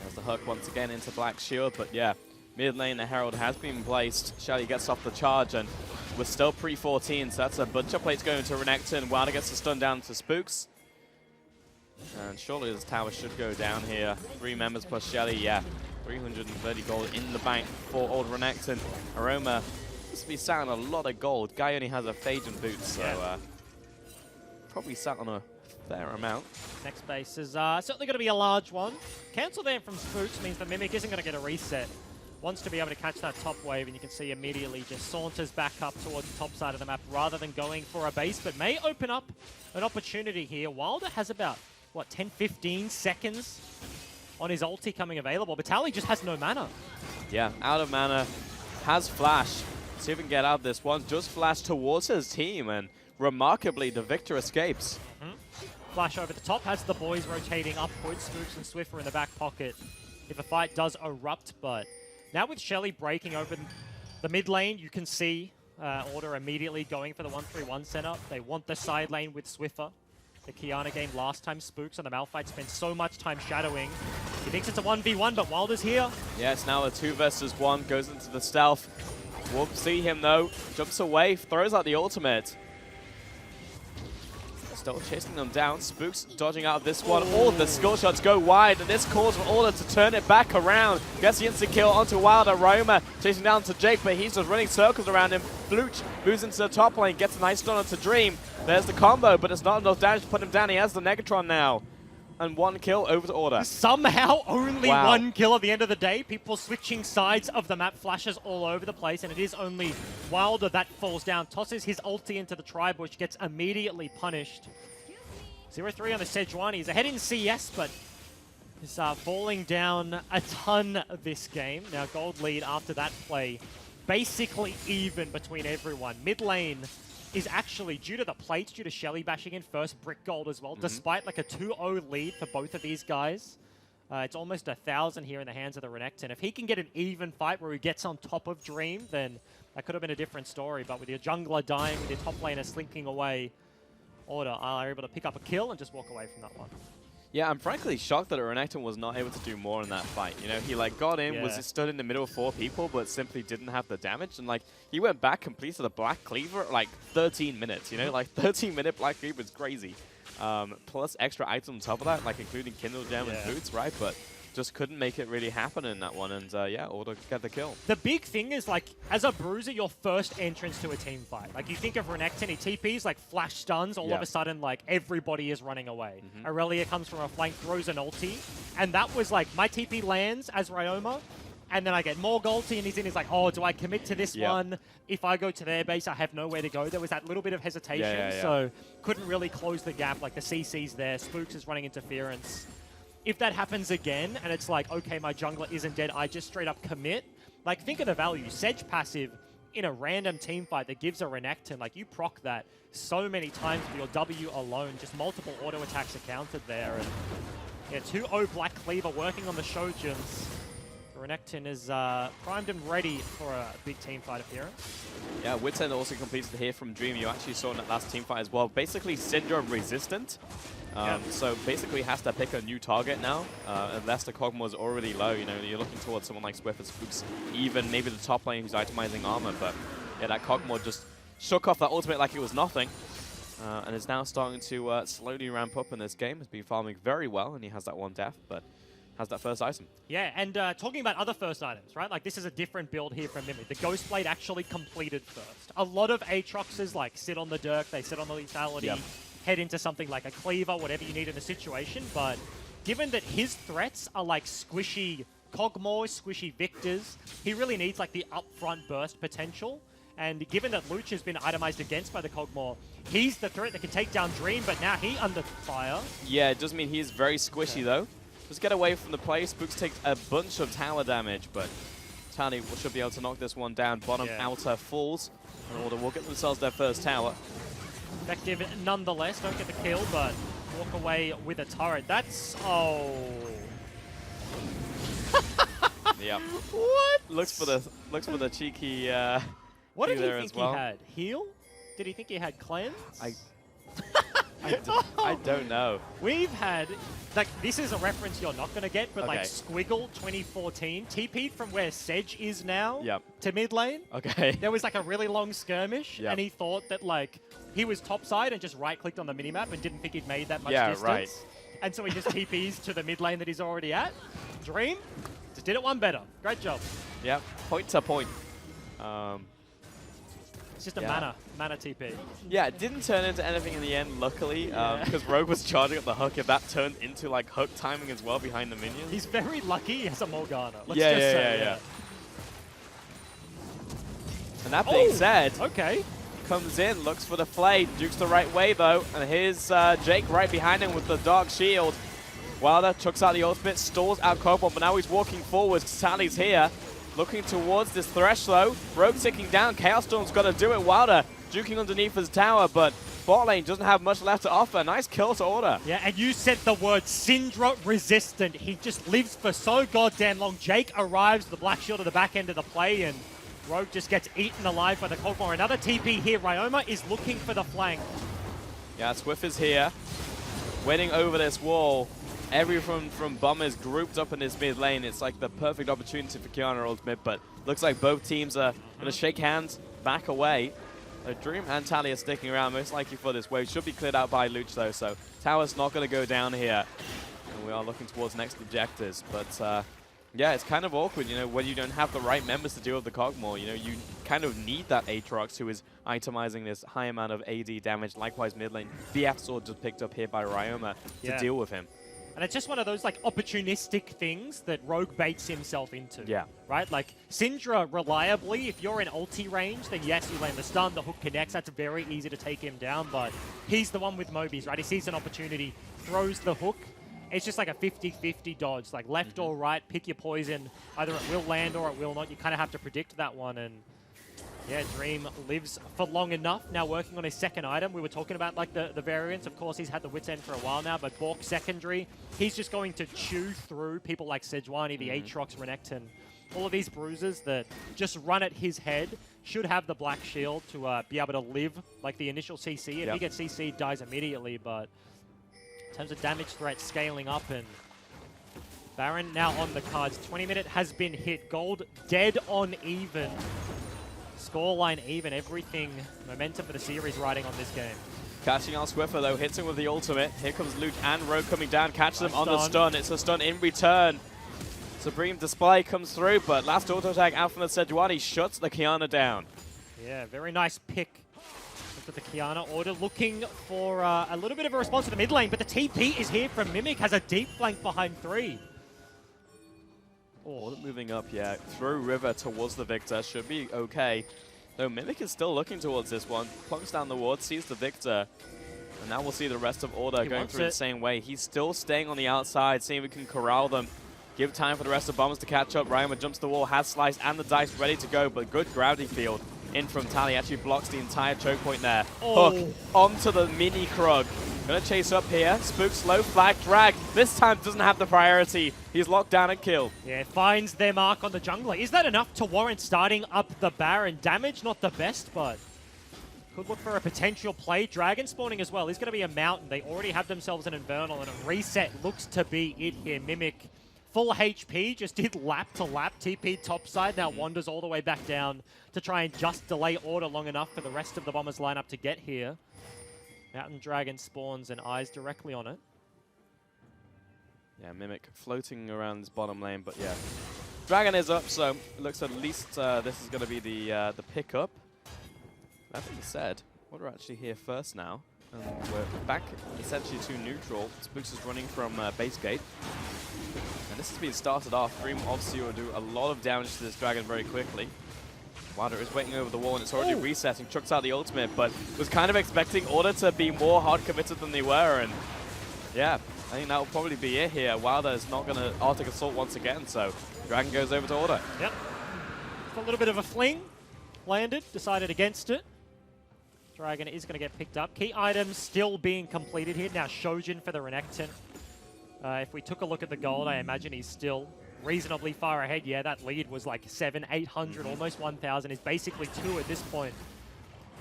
There's the hook once again into Black Shield, but yeah, mid lane the Herald has been placed. Shelly gets off the charge, and we're still pre-14, so that's a bunch of plates going to Renekton. Wilder gets the stun down to Spooks. And surely this tower should go down here. 3 members plus Shelly, yeah. 330 gold in the bank for old Renekton. Aroma must be sat on a lot of gold. Guy only has a Phage boots, so probably sat on a fair amount. Next base is certainly going to be a large one. Cancel there from Spooks means the Mimic isn't going to get a reset. Wants to be able to catch that top wave, and you can see immediately just saunters back up towards the top side of the map rather than going for a base, but may open up an opportunity here. Wilder has about, what, 10-15 seconds on his ulti coming available, but Tally just has no mana. Yeah, out of mana, has flash. See if we can get out of this one. Just flash towards his team, and remarkably, the victor escapes. Flash over the top, has the boys rotating upwards. Spooks and Swiffer in the back pocket if a fight does erupt, but now with Shelly breaking open the mid lane, you can see Order immediately going for the 1-3-1 setup. They want the side lane with Swiffer. The Kiana game last time, Spooks on the Malphite spent so much time shadowing. He thinks it's a 1v1, but Wilder's here. Yeah, it's now a 2 versus 1, goes into the stealth. Won't see him though, jumps away, throws out the ultimate. Still chasing them down. Spooks dodging out of this one. All of the skill shots go wide, and this calls for Order to turn it back around. Gets the instant kill onto Wilder. Roma chasing down to Jake, but he's just running circles around him. Luch moves into the top lane, gets a nice stun onto Dream. There's the combo, but it's not enough damage to put him down. He has the Negatron now. And 1 kill over to Order. Somehow only 1 kill at the end of the day. People switching sides of the map, flashes all over the place, and it is only Wilder that falls down. Tosses his ulti into the tri-bush, gets immediately punished. 0-3 on the Sejuani. He's ahead in CS, but is falling down a ton this game. Now gold lead after that play, basically even between everyone. Mid lane is actually, due to the plates, due to Shelly bashing in first, brick gold as well, despite like a 2-0 lead for both of these guys. It's almost 1,000 here in the hands of the Renekton. If he can get an even fight where he gets on top of Dream, then that could have been a different story. But with your jungler dying, with your top laner slinking away, Order are able to pick up a kill and just walk away from that one. Yeah, I'm frankly shocked that Renekton was not able to do more in that fight. You know, he like got in, was stood in the middle of 4 people, but simply didn't have the damage. And like, he went back, completed the Black Cleaver at like 13 minutes, you know? Like 13-minute Black Cleaver is crazy. Plus extra items on top of that, like including Kindle Gem and Boots, right? But just couldn't make it really happen in that one, and yeah, Order got the kill. The big thing is, like, as a bruiser, your first entrance to a team fight. Like, you think of Renekton, he TPs, like, flash stuns, all of a sudden, like, everybody is running away. Aurelia comes from a flank, throws an ulti, and that was, like, my TP lands as Ryoma, and then I get more ulti, and he's like, oh, do I commit to this one? If I go to their base, I have nowhere to go. There was that little bit of hesitation, so couldn't really close the gap. Like, the CC's there, Spooks is running interference. If that happens again, and it's like, okay, my jungler isn't dead, I just straight up commit. Like, think of the value. Sedge passive in a random team fight that gives a Renekton, like, you proc that so many times with your W alone. Just multiple auto attacks accounted there. And yeah, 2-0 Black Cleaver working on the Shojuns. Renekton is primed and ready for a big team fight appearance. Yeah, Wit's End also completed here from Dream. You actually saw in that last team fight as well. Basically, Syndrome resistant. So basically has to pick a new target now, unless the Kog'Maw is already low. You know, you're looking towards someone like Swift or Spooks, even maybe the top lane who's itemizing armor. But yeah, that Kog'Maw just shook off that ultimate like it was nothing, and is now starting to slowly ramp up in this game. Has been farming very well, and he has that 1 death, but has that first item. Yeah, and talking about other first items, right? Like, this is a different build here from Mimi. The Ghost Blade actually completed first. A lot of Aatroxes, like, sit on the Dirk, they sit on the lethality. Head into something like a Cleaver, whatever you need in a situation, but given that his threats are like squishy Kog'Maw, squishy Victors, he really needs like the upfront burst potential, and given that Luch has been itemized against by the Kog'Maw, he's the threat that can take down Dream, but now he under fire. Yeah, it does mean he is very squishy though. Just get away from the play. Spooks takes a bunch of tower damage, but Tally should be able to knock this one down. Bottom outer falls, and Order will get themselves their first tower. Effective nonetheless, don't get the kill, but walk away with a turret. That's... oh. Yeah. What? Looks for the cheeky what did he think he had? Heal? Did he think he had cleanse? I don't know. We've had, like, this is a reference you're not going to get, but like Squiggle 2014, TP'd from where Sedge is now to mid lane. Okay. There was like a really long skirmish, and he thought that like he was topside and just right-clicked on the minimap and didn't think he'd made that much distance. Right. And so he just TPs to the mid lane that he's already at. Dream just did it one better. Great job. Yep. Point to point. It's just a mana TP. Yeah, it didn't turn into anything in the end, luckily, because Rogue was charging up the hook. If that turned into like hook timing as well behind the minions. He's very lucky he has a Morgana. Let's just say, yeah. And that being said, comes in, looks for the flay, dukes the right way though, and here's Jake right behind him with the Dark Shield. Wilder chucks out the ultimate, stalls out Kog'Maw, but now he's walking forwards. Sally's here, looking towards this Thresh though. Rogue ticking down, Chaos Storm's got to do it. Wilder duking underneath his tower, but bot lane doesn't have much left to offer. Nice kill to Order. Yeah, and you said the word Syndra resistant. He just lives for so goddamn long. Jake arrives, the Black Shield at the back end of the play, and Rogue just gets eaten alive by the Kog'Maw. Another TP here. Ryoma is looking for the flank. Yeah, Swift is here, waiting over this wall. Everyone from Bombers grouped up in this mid lane. It's like the perfect opportunity for Kiana ultimate, but looks like both teams are going to shake hands, back away. Dream and Tally are sticking around, most likely for this wave. Should be cleared out by Luch though, so tower's not going to go down here. And we are looking towards next objectives, but yeah, it's kind of awkward, you know, when you don't have the right members to deal with the Kog'Maw. You know, you kind of need that Aatrox who is itemizing this high amount of AD damage. Likewise, mid lane, BF sword just picked up here by Ryoma to deal with him. And it's just one of those like opportunistic things that Rogue baits himself into. Yeah. Right? Like Syndra reliably, if you're in ulti range, then yes, you land the stun, the hook connects, that's very easy to take him down, but he's the one with Mobies, right? He sees an opportunity, throws the hook. It's just like a 50-50 dodge, like left or right, pick your poison. Either it will land or it will not. You kind of have to predict that one, and yeah, Dream lives for long enough. Now working on his second item. We were talking about like the variants. Of course, he's had the Wit's End for a while now, but Bork secondary, he's just going to chew through people like Sejuani, the Aatrox, Renekton. All of these bruisers that just run at his head should have the Black Shield to be able to live like the initial CC. If he gets CC, dies immediately, but in terms of damage threat scaling up, and Baron now on the cards. 20-minute has been hit. Gold dead on even. Scoreline even. Everything. Momentum for the series riding on this game. Catching out Swiffer though, hits him with the ultimate. Here comes Luke and Rogue coming down, catches him on the stun. It's a stun in return. Supreme Display comes through, but last auto attack out from the Sejuani shuts the Kiana down. Yeah, very nice pick for the Kiana order. Looking for a little bit of a response to the mid lane, but the TP is here from Mimic. Has a deep flank behind 3. Order moving up, yeah. Through River towards the Victor. Should be okay. Though Mimic is still looking towards this one. Plunks down the ward, sees the Victor. And now we'll see the rest of Order going through the same way. He's still staying on the outside, seeing if we can corral them. Give time for the rest of Bombers to catch up. Ryoma jumps the wall, has Slice and the dice ready to go, but good gravity field in from Tally. Actually blocks the entire choke point there. Hook onto the mini Krug. Gonna chase up here. Spook, slow flag, drag. This time doesn't have the priority. He's locked down and killed. Yeah, finds their mark on the jungler. Is that enough to warrant starting up the Baron? Damage, not the best, but could look for a potential play. Dragon spawning as well. He's gonna be a mountain. They already have themselves an Infernal, and a reset looks to be it here. Mimic. Full HP, just did lap to lap, TP topside, now wanders all the way back down to try and just delay Order long enough for the rest of the Bombers lineup to get here. Mountain Dragon spawns and eyes directly on it. Yeah, Mimic floating around this bottom lane, but yeah. Dragon is up, so it looks at least this is going to be the pickup. That being said, Order actually here first now. We're back essentially to neutral. Spooks is running from base gate. And this has been started off. Dream obviously will do a lot of damage to this dragon very quickly. Wilder is waiting over the wall and it's already resetting. Chucks out the ultimate, but was kind of expecting Order to be more hard committed than they were. And yeah, I think that will probably be it here. Wilder is not going to Arctic Assault once again, so Dragon goes over to Order. Yep. A little bit of a fling. Landed, decided against it. Dragon is going to get picked up. Key items still being completed here. Now Shojin for the Renekton. If we took a look at the gold, I imagine he's still reasonably far ahead. Yeah, that lead was like 700, 800, almost 1,000. He's basically 2 at this point.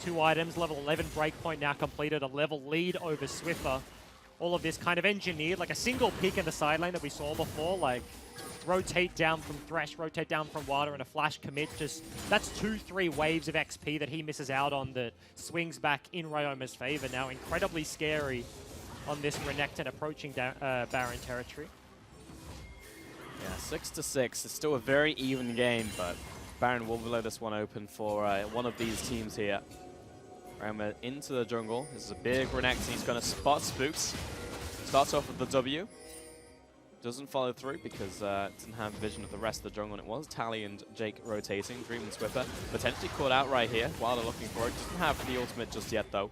2 items, level 11 breakpoint now completed, a level lead over Swiffer. All of this kind of engineered, like a single pick in the side lane that we saw before, like rotate down from Thresh, rotate down from Water, and a flash commit. Just that's 2-3 waves of XP that he misses out on that swings back in Ryoma's favor. Now incredibly scary on this Renekton approaching Baron territory. Yeah, 6-6. It's still a very even game, but Baron will blow this one open for one of these teams here. Ryoma into the jungle. This is a big Renekton. He's going to spot Spooks. Starts off with the W. Doesn't follow through because it didn't have vision of the rest of the jungle, and it was Tally and Jake rotating. Dream and Swiffer potentially caught out right here while they're looking for it. Doesn't have the ultimate just yet, though.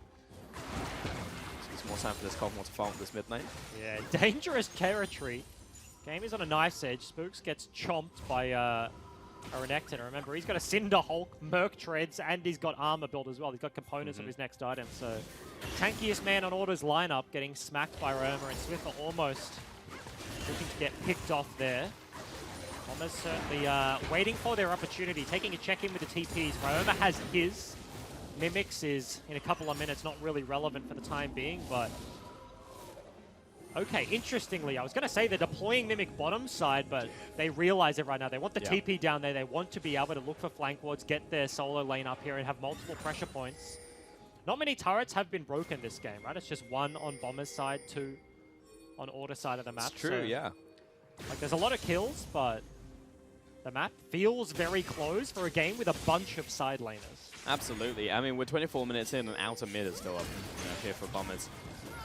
More time for this Cosmo to farm this mid lane. Yeah, dangerous territory. Game is on a knife's edge. Spooks gets chomped by a Renekton. Remember, he's got a Cinder Hulk, Merc Treads, and he's got armor build as well. He's got components of his next item. So, tankiest man on Order's lineup getting smacked by Ryoma, and Swiffer almost looking to get picked off there. Bombers certainly waiting for their opportunity, taking a check-in with the TPs. Ryoma has his. Mimics is, in a couple of minutes, not really relevant for the time being, but... Okay, interestingly, I was going to say they're deploying Mimic bottom side, but they realize it right now. They want the TP down there. They want to be able to look for flank wards, get their solo lane up here, and have multiple pressure points. Not many turrets have been broken this game, right? It's just 1 on Bomber's side, 2 on Order side of the map. It's true, yeah. Like, there's a lot of kills, but the map feels very close for a game with a bunch of side laners. Absolutely. I mean, we're 24 minutes in and outer mid is still up here for Bombers.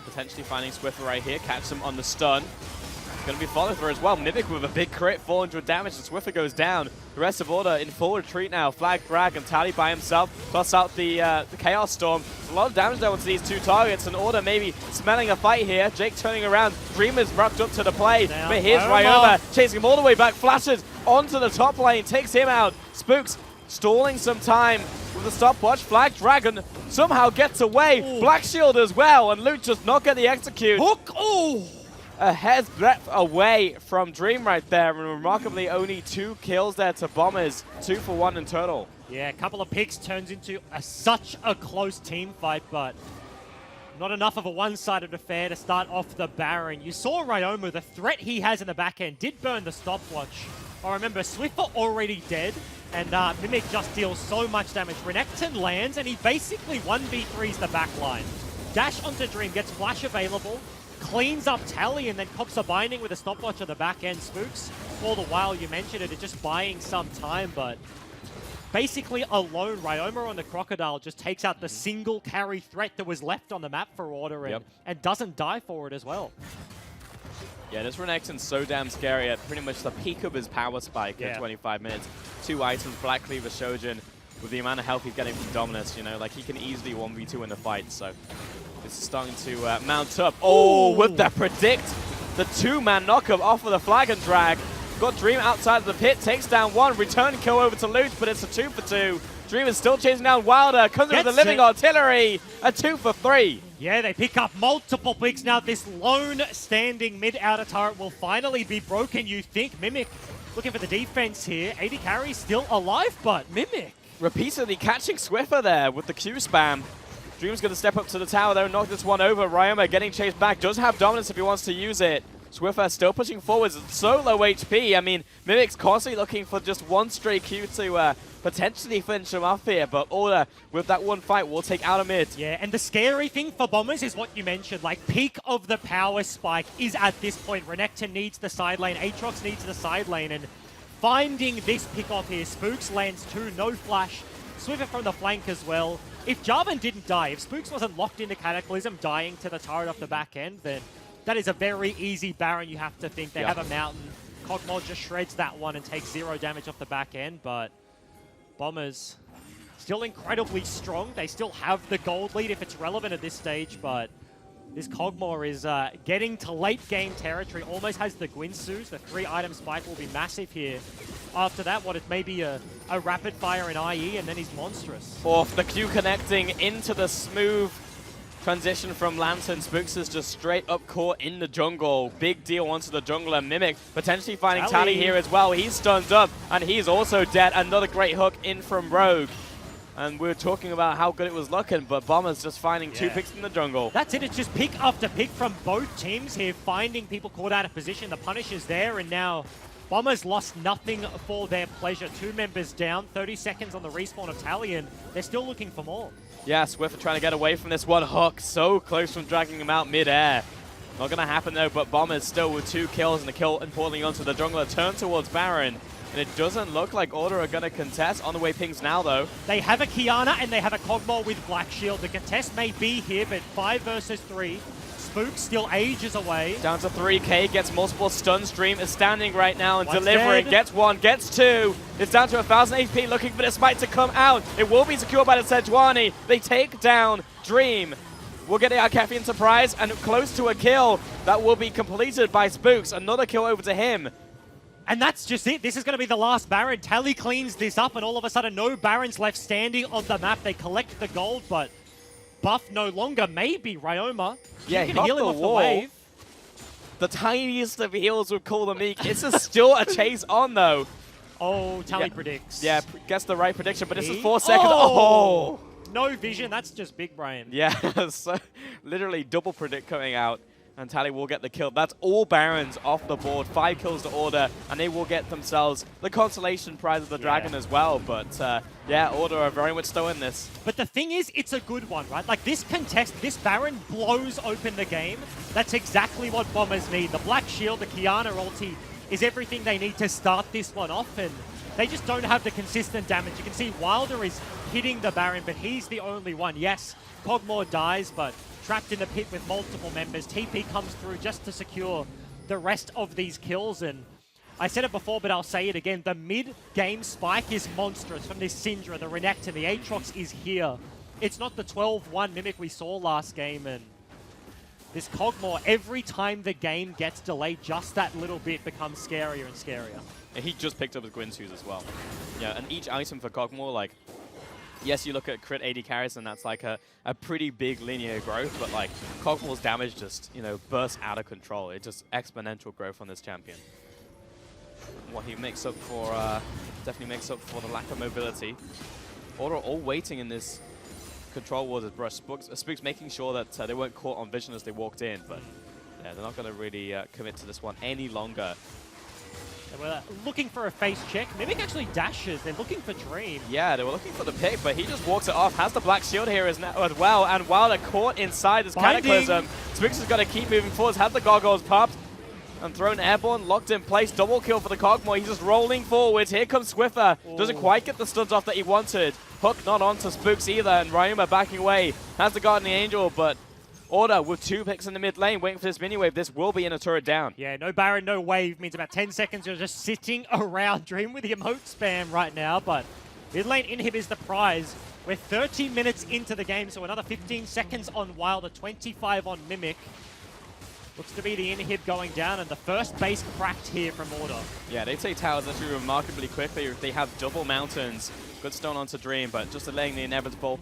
Potentially finding Swiffer right here. Catch them on the stun. Going to be followed through as well. Mimic with a big crit, 400 damage, and Swiffer goes down. The rest of Order in full retreat now. Flag, Drag, and Tally by himself. Plus out the Chaos Storm. A lot of damage though onto these 2 targets, and Order maybe smelling a fight here. Jake turning around. Dreamer's rucked up to the play. Down. But here's Ryoma chasing him all the way back. Flashes onto the top lane. Takes him out. Spooks stalling some time with the stopwatch. Flag Dragon somehow gets away. Ooh. Black Shield as well, and Luke just not get the execute. Hook! Oh! A hair's breadth away from Dream right there, and remarkably only 2 kills there to Bombers. 2 for 1 in total. Yeah, a couple of picks turns into such a close team fight, but Not enough of a one-sided affair to start off the Baron. You saw Ryoma, the threat he has in the back end did burn the stopwatch. I remember Swiffer already dead, and Mimic just deals so much damage. Renekton lands, and he basically 1v3s the back line. Dash onto Dream, gets flash available, cleans up Tally, and then cops a binding with a stopwatch on the back end. Spooks, all the while you mentioned it, just buying some time, but basically alone, Ryoma on the Crocodile just takes out the single carry threat that was left on the map for Order and doesn't die for it as well. Yeah, this Renekton's so damn scary at pretty much the peak of his power spike in 25 minutes. 2 items, Black Cleaver, Shojin, with the amount of help he's getting from Dominus, you know, like he can easily 1v2 in the fight, so this is starting to mount up. Oh, with that predict, the 2-man knockup off of the flag and drag. Got Dream outside of the pit, takes down one, return kill over to Lute, but it's a 2 for 2. Dream is still chasing down Wilder, comes in with the living artillery, a 2 for 3. Yeah, they pick up multiple picks. Now this lone standing mid-outer turret will finally be broken, you think. Mimic looking for the defense here. AD carry still alive, but Mimic repeatedly catching Swiffer there with the Q spam. Dream's going to step up to the tower though, knock this one over. Ryoma getting chased back, does have dominance if he wants to use it. Swiffer still pushing forwards, so low HP. I mean, Mimic's constantly looking for just one stray Q to potentially finish him off here, but Order, with that one fight, will take out a mid. Yeah, and the scary thing for Bombers is what you mentioned, like peak of the power spike is at this point. Renekton needs the side lane, Aatrox needs the side lane, and finding this pick off here, Spooks lands 2, no flash, Swiffer from the flank as well. If Jarvan didn't die, if Spooks wasn't locked into Cataclysm, dying to the turret off the back end, then that is a very easy Baron, you have to think. They have a mountain. Cogmore just shreds that one and takes 0 damage off the back end, but Bombers still incredibly strong. They still have the gold lead if it's relevant at this stage, but this Cogmore is getting to late game territory, almost has the Gwynsu's. The 3-item spike will be massive here. After that, what, it may be a rapid fire in IE, and then he's monstrous. Off the Q connecting into the smooth transition from Lantern. Spooks is just straight up caught in the jungle. Big deal onto the jungle, and Mimic potentially finding Tally here as well. He's stunned up, and he's also dead. Another great hook in from Rogue. And we were talking about how good it was looking, but Bomber's just finding 2 picks in the jungle. That's it. It's just pick after pick from both teams here, finding people caught out of position. The punish is there, and now Bombers lost nothing for their pleasure. 2 members down, 30 seconds on the respawn of Tally, and they're still looking for more. Yeah, Swiffer trying to get away from this one hook. So close from dragging him out mid-air. Not going to happen though, but Bombers still with 2 kills, and the kill importantly onto the jungler. Turn towards Baron. And it doesn't look like Order are going to contest. On the way pings now, though. They have a Kiana and they have a Cogmore with Black Shield. The contest may be here, but 5 versus 3. Spook still ages away. Down to 3k, gets multiple stuns. Dream is standing right now and delivering. Dead. Gets 1, gets 2. It's down to 1,000 HP, looking for the smite to come out. It will be secured by the Sejuani. They take down Dream. We'll get the Arcafian surprise and close to a kill. That will be completed by Spooks. Another kill over to him. And that's just it. This is going to be the last Baron. Tally cleans this up, and all of a sudden, no Barons left standing on the map. They collect the gold, but buff no longer. Maybe Ryoma. Yeah, he can heal him off the wave. The tiniest of heals would call the meek. This is still a chase on, though. Oh, Tally predicts. Yeah, gets the right prediction, but this is 4 seconds. Oh! No vision. That's just big brain. Yeah, so literally double predict coming out. And Tally will get the kill. That's all Barons off the board. 5 kills to Order, and they will get themselves the consolation prize of the Dragon as well. But yeah, Order are very much still in this. But the thing is, it's a good one, right? Like this contest, this Baron blows open the game. That's exactly what Bombers need. The Black Shield, the Kiana ulti is everything they need to start this one off, and they just don't have the consistent damage. You can see Wilder is hitting the Baron, but he's the only one. Yes, Cogmore dies, but trapped in the pit with multiple members. TP comes through just to secure the rest of these kills, and I said it before, but I'll say it again. The mid-game spike is monstrous from this Syndra, the Renekton, the Aatrox is here. It's not the 12-1 Mimic we saw last game, and this Cogmore, every time the game gets delayed, just that little bit becomes scarier and scarier. And he just picked up his Gwynsu's as well. Yeah, and each item for Cogmore, like, yes, you look at crit 80 carries, and that's like a pretty big linear growth, but like Cogmore's damage just, you know, bursts out of control. It's just exponential growth on this champion. What he makes up for, definitely makes up for the lack of mobility. Order all waiting in this control wars as brush. Spook's making sure that they weren't caught on vision as they walked in, but yeah, they're not going to really commit to this one any longer. They were looking for a face check. Mimic actually dashes. They're looking for Dream. Yeah, they were looking for the pick, but he just walks it off. Has the black shield here as well, and Wilder caught inside this Cataclysm. Spooks has got to keep moving forwards. Has the goggles popped and thrown airborne, locked in place. Double kill for the Cogmore. He's just rolling forwards. Here comes Swiffer. Doesn't quite get the stuns off that he wanted. Hook not onto Spooks either, and Ryuma backing away. Has the Guardian Angel, but Order with 2 picks in the mid lane, waiting for this mini wave. This will be in a turret down. Yeah, no Baron, no wave means about 10 seconds you're just sitting around. Dream with the emote spam right now, but mid lane inhib is the prize. We're 30 minutes into the game, so another 15 seconds on Wilder, 25 on Mimic. Looks to be the inhib going down, and the first base cracked here from Order. Yeah, they take towers actually remarkably quickly. They have double mountains. Good stone onto Dream, but just delaying the inevitable.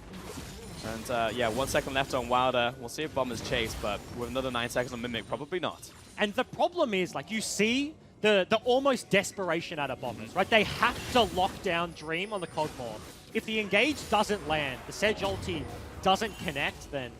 And yeah, 1 second left on Wilder. We'll see if Bombers chase, but with another 9 seconds on Mimic, probably not. And the problem is, like, you see the almost desperation out of Bombers, right? They have to lock down Dream on the Cogmore. If the engage doesn't land, the Sedge ulti doesn't connect, then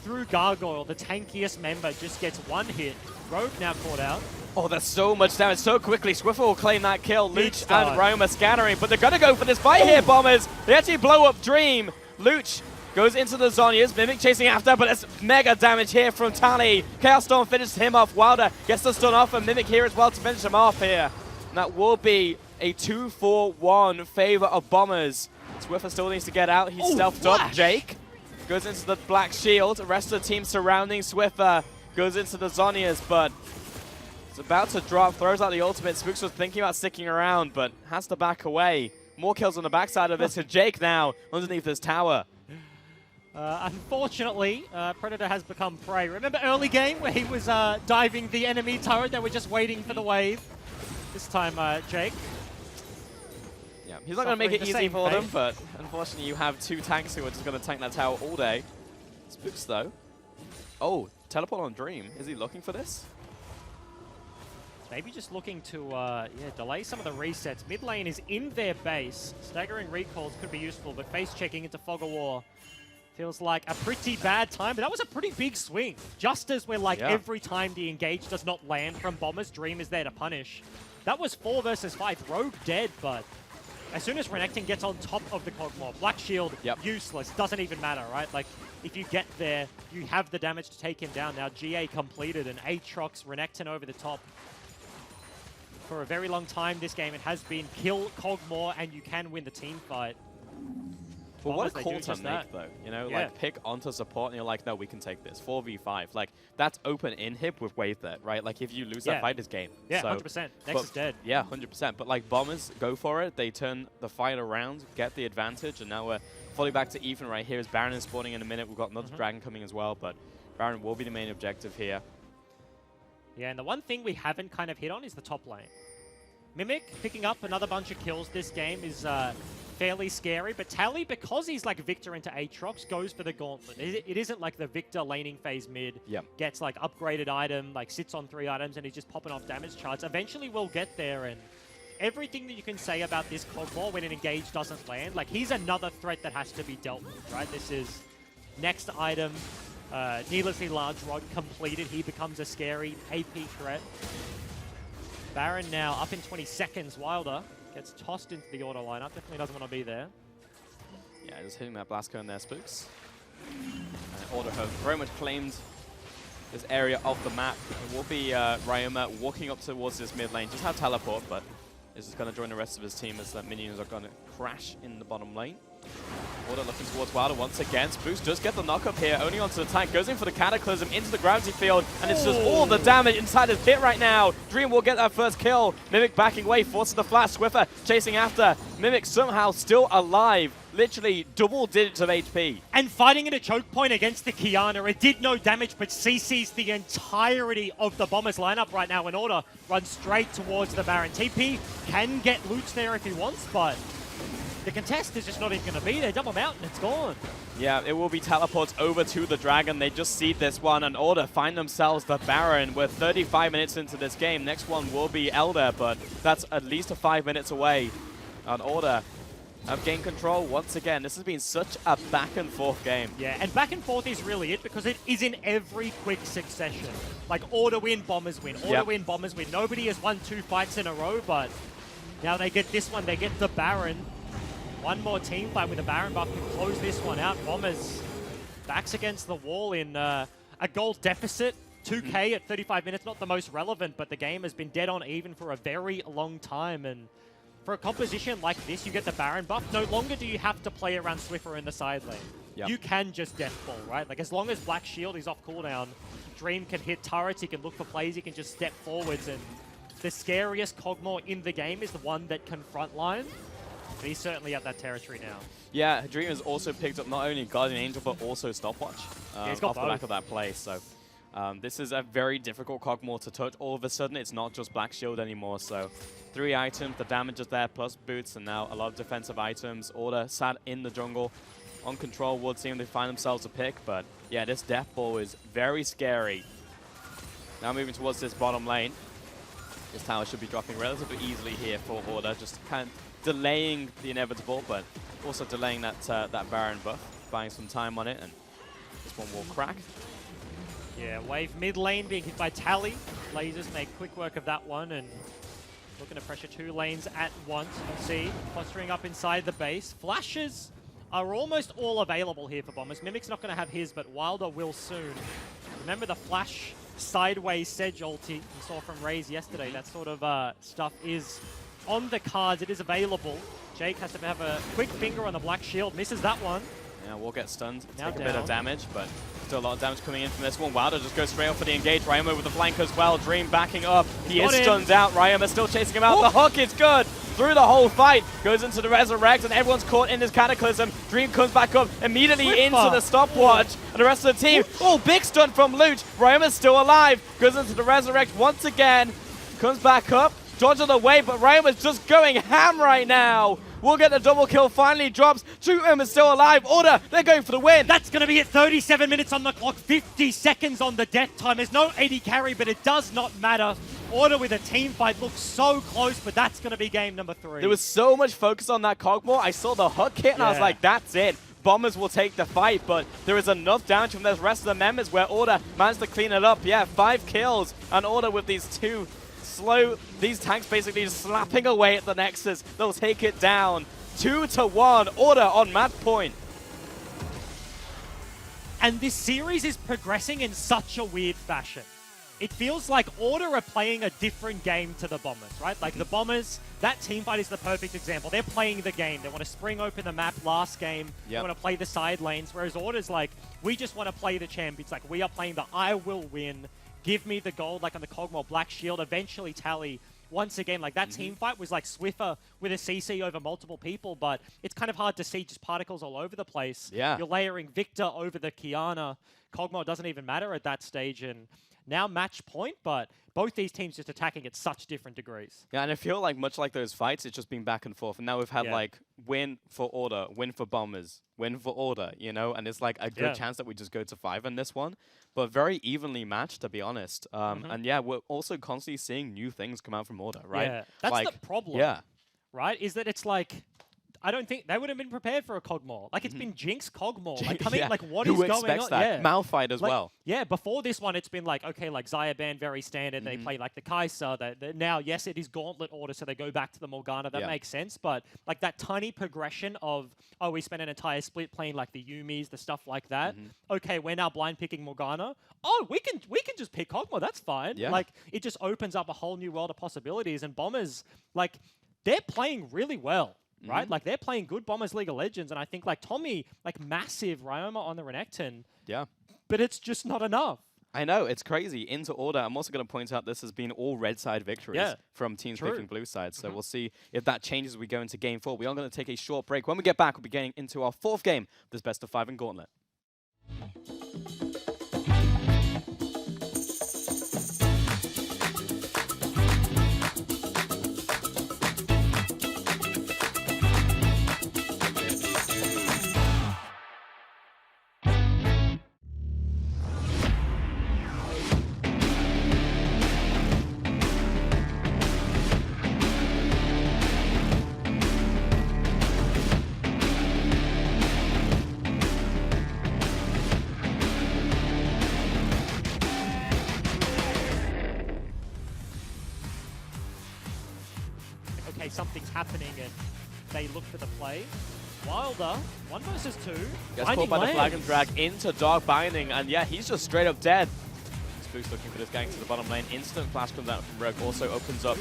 through Gargoyle, the tankiest member just gets 1 hit. Rogue now caught out. Oh, that's so much damage so quickly. Swiffer will claim that kill. Luch and Ryuma scattering, but they're going to go for this fight here, Bombers. They actually blow up Dream. Luch goes into the Zhonya's, Mimic chasing after, but it's mega damage here from Tally. Chaos Storm finishes him off. Wilder gets the stun off, and Mimic here as well to finish him off here. And that will be a 2-4-1 favor of Bombers. Swiffer still needs to get out. He's stealthed up. Jake goes into the black shield. The rest of the team surrounding Swiffer goes into the Zhonya's, but it's about to drop. Throws out the ultimate. Spooks was thinking about sticking around, but has to back away. More kills on the backside of this. And Jake now underneath this tower. Unfortunately, Predator has become prey. Remember early game where he was diving the enemy turret? They were just waiting for the wave. This time, Jake. Yeah, he's not going to make it easy for them, but unfortunately you have 2 tanks who are just going to tank that tower all day. Spooks, though. Oh, teleport on Dream. Is he looking for this? Maybe just looking to delay some of the resets. Mid lane is in their base. Staggering recalls could be useful, but face checking into Fog of War feels like a pretty bad time, but that was a pretty big swing. Just as we're like every time the engage does not land from Bombers, Dream is there to punish. That was 4 versus 5. Rogue dead, but as soon as Renekton gets on top of the Cogmore, Black Shield, useless. Doesn't even matter, right? Like, if you get there, you have the damage to take him down. Now GA completed, and Aatrox, Renekton over the top. For a very long time this game, it has been kill Cogmore and you can win the team fight. But what a call to make, though. You know, like, pick onto support and you're like, no, we can take this. 4v5. Like, that's open inhib with wave there, right? Like, if you lose that fight, it's game. Yeah, so, 100%. Nex is dead. Yeah, 100%. But, like, Bombers go for it. They turn the fight around, get the advantage, and now we're fully back to even right here as Baron is spawning in a minute. We've got another Dragon coming as well, but Baron will be the main objective here. Yeah, and the one thing we haven't kind of hit on is the top lane. Mimic picking up another bunch of kills this game is fairly scary, but Tally, because he's like Victor into Aatrox, goes for the Gauntlet. It isn't like the Victor laning phase mid gets like upgraded item, like sits on 3 items and he's just popping off damage charts. Eventually we'll get there, and everything that you can say about this Cogmore when an engage doesn't land, like he's another threat that has to be dealt with, right? This is next item, needlessly large rod completed. He becomes a scary AP threat. Baron now up in 20 seconds. Wilder gets tossed into the auto lineup. Definitely doesn't want to be there. Yeah, just hitting that blast cone there, Spooks. And Order have very much claimed this area of the map. It will be Ryuma walking up towards this mid lane. Just have teleport, but is just going to join the rest of his team as the minions are going to crash in the bottom lane. Order looking towards Wilder once again. Spooks does get the knock-up here, only onto the tank. Goes in for the Cataclysm into the gravity field, and it's just all the damage inside his pit right now. Dream will get that first kill. Mimic backing away, forces the flash. Swiffer chasing after. Mimic somehow still alive. Literally double digits of HP. And fighting in a choke point against the Kiana. It did no damage, but CC's the entirety of the Bombers lineup right now. In Order runs straight towards the Baron. TP can get loot there if he wants, but the contest is just not even going to be there. Double Mountain, it's gone. Yeah, it will be teleports over to the Dragon. They just seed this one, and Order find themselves the Baron. We're 35 minutes into this game. Next one will be Elder, but that's at least 5 minutes away. And Order have gained control once again. This has been such a back and forth game. Yeah, and back and forth is really it because it is in every quick succession. Like order win, bombers win, order win, bombers win. Nobody has won 2 fights in a row, but now they get this one. They get the Baron. One more team fight with the Baron buff to close this one out. Bombers backs against the wall in a gold deficit. 2K at 35 minutes, not the most relevant, but the game has been dead on even for a very long time. And for a composition like this, you get the Baron buff. No longer do you have to play around Swiffer in the side lane. Yep. You can just death ball, right? Like as long as Black Shield is off cooldown, Dream can hit turrets, he can look for plays, he can just step forwards. And the scariest Kog'Maw in the game is the one that can frontline. But he's certainly at that territory now. Yeah, Dream has also picked up not only Guardian Angel, but also Stopwatch he's got off the both. back of that play. So this is a very difficult Kog'Maw to touch. All of a sudden, it's not just Black Shield anymore. So 3 items, the damage is there, plus boots, and now a lot of defensive items. Order sat in the jungle. On control would seem to find themselves a pick, but yeah, this death ball is very scary. Now moving towards this bottom lane. This tower should be dropping relatively easily here for Order, just kind of delaying the inevitable, but also delaying that that Baron buff, buying some time on it, and this one will crack. Yeah, wave mid lane being hit by Tally. Lasers make quick work of that one, and looking to pressure 2 lanes at once. You can see clustering up inside the base. Flashes are almost all available here for Bombers. Mimic's not going to have his, but Wilder will soon. Remember the flash sideways Sedge ulti we saw from Raze yesterday. That sort of stuff is on the cards. It is available. Jake has to have a quick finger on the Black Shield. Misses that one. Yeah, will get stunned, Now take a bit down. of damage, but still a lot of damage coming in from this one. Wilder just goes straight up for the engage. Ryoma with the flank as well. Dream backing up. He is got him. stunned out. Ryoma still chasing him out. The hook is good. Through the whole fight. Goes into the Resurrect, and everyone's caught in this Cataclysm. Dream comes back up immediately Swiffer. into the stopwatch. And the rest of the team. Oh, big stun from Luch. Ryoma's still alive. Goes into the Resurrect once again. Comes back up. Dodging away, but Ryoma's just going ham right now. We'll get the double kill, finally drops. Shoot'em is still alive. Order, they're going for the win. That's going to be at 37 minutes on the clock, 50 seconds on the death time. There's no AD carry, but it does not matter. Order with a team fight looks so close, but that's going to be game number 3. There was so much focus on that Kog'Maw. I saw the hook hit, and I was Yeah. like, that's it. Bombers will take the fight, but there is enough damage from the rest of the members where Order managed to clean it up. Yeah, 5 kills, and Order with these 2 these tanks basically just slapping away at the Nexus. They'll take it down. 2-1, Order on match point. And this series is progressing in such a weird fashion. It feels like Order are playing a different game to the Bombers, right? Like the Bombers, that team fight is the perfect example. They're playing the game. They want to spring open the map last game. They want to play the side lanes, whereas Order's like, we just want to play the champions. Like, we are playing the I will win. Give me the gold, like on the Kog'Maw, Black Shield, eventually Tally. Once again, like that team fight was like Swiffer with a CC over multiple people, but it's kind of hard to see just particles all over the place. Yeah. You're layering Victor over the Kiana. Kog'Maw doesn't even matter at that stage, and now match point, but both these teams just attacking at such different degrees. Yeah, and I feel like much like those fights, it's just been back and forth. And now we've had Yeah. like win for Order, win for Bombers, win for Order, you know? And it's like a good chance that we just go to 5 in this one. But very evenly matched, to be honest. And yeah, we're also constantly seeing new things come out from Order, right? Yeah, that's like, the problem. Yeah. Right? Is that it's like, I don't think they would have been prepared for a Kog'Maw. Like, it's been Jinx Kog'Maw. Like, come in, like, what is Who going expects on? that? Yeah. Malphite as Like, well. Yeah, before this one, it's been like, okay, like Xayah ban, very standard. They play like the Kai'Sa. Now, yes, it is Gauntlet order, so they go back to the Morgana. That makes sense. But like that tiny progression of, oh, we spent an entire split playing like the Yumis, the stuff like that. Okay, we're now blind picking Morgana. Oh, we can just pick Kog'Maw. That's fine. Yeah. Like, it just opens up a whole new world of possibilities. And Bombers, like, they're playing really well. Right? Like, they're playing good Bombers League of Legends, and I think, like, Tommy, like, massive Ryoma on the Renekton. Yeah. But it's just not enough. I know, it's crazy. Into Order, I'm also going to point out this has been all red side victories from teams True. picking blue side. So we'll see if that changes as we go into game 4. We are going to take a short break. When we get back, we'll be getting into our 4th game of this best of 5 in Gauntlet. something's happening and they look for the play. Wilder, 1 versus 2. Gets caught by the flag and drag into Dark Binding, and yeah, he's just straight up dead. Spook's looking for this gang to the bottom lane. Instant flash comes out from Rogue, also opens up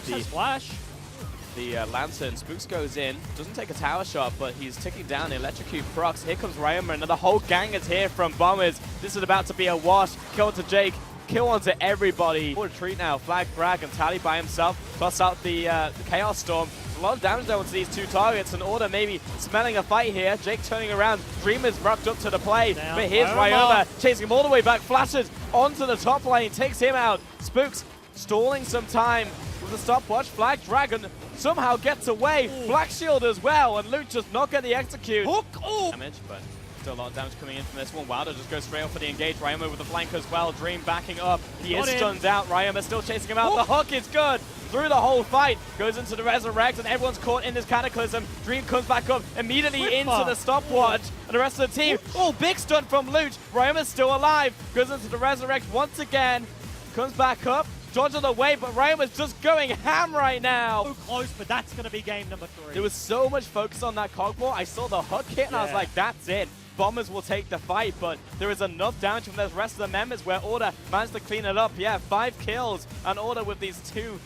the Lantern. Spooks goes in, doesn't take a tower shot, but he's ticking down. Electrocute procs. Here comes Ryoma, and the whole gang is here from Bombers. This is about to be a wash. Kill onto Jake, kill onto everybody. Retreat now. Flag, Brag, and Tally by himself. Toss out the Chaos Storm. A lot of damage though onto these 2 targets. An Order maybe smelling a fight here. Jake turning around. Dreamer's wrapped up to the play. Now, but here's Ryoma chasing him all the way back. Flashes onto the top lane. Takes him out. Spooks stalling some time with the stopwatch. Flag Dragon somehow gets away. Black Shield as well. And Luke just not get the execute. Hook! Damage, but still a lot of damage coming in from this one. Wilder just goes straight up for the engage. Ryoma with the flank as well. Dream backing up. He is stunned out. Ryoma still chasing him out. The hook is good. Through the whole fight, goes into the Resurrect, and everyone's caught in this Cataclysm. Dream comes back up immediately into the stopwatch, and the rest of the team, big stun from Luch. Ryoma's still alive, goes into the Resurrect once again, comes back up, dodges away, but Ryoma's just going ham right now. So close, but that's going to be game number 3. There was so much focus on that Cogball. I saw the hook hit, and I was like, that's it. Bombers will take the fight, but there is enough damage from the rest of the members where Order managed to clean it up. Yeah, 5 kills, and Order with these 2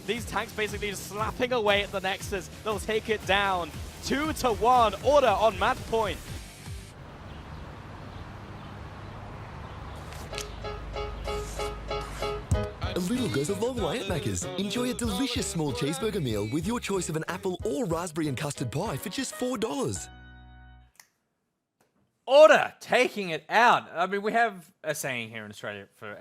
these tanks basically just slapping away at the Nexus. They'll take it down 2-1. Order on match point. A little goes a long way at Macca's. Enjoy a delicious small cheeseburger meal with your choice of an apple or raspberry and custard pie for just $4. Order taking it out. I mean, we have a saying here in Australia for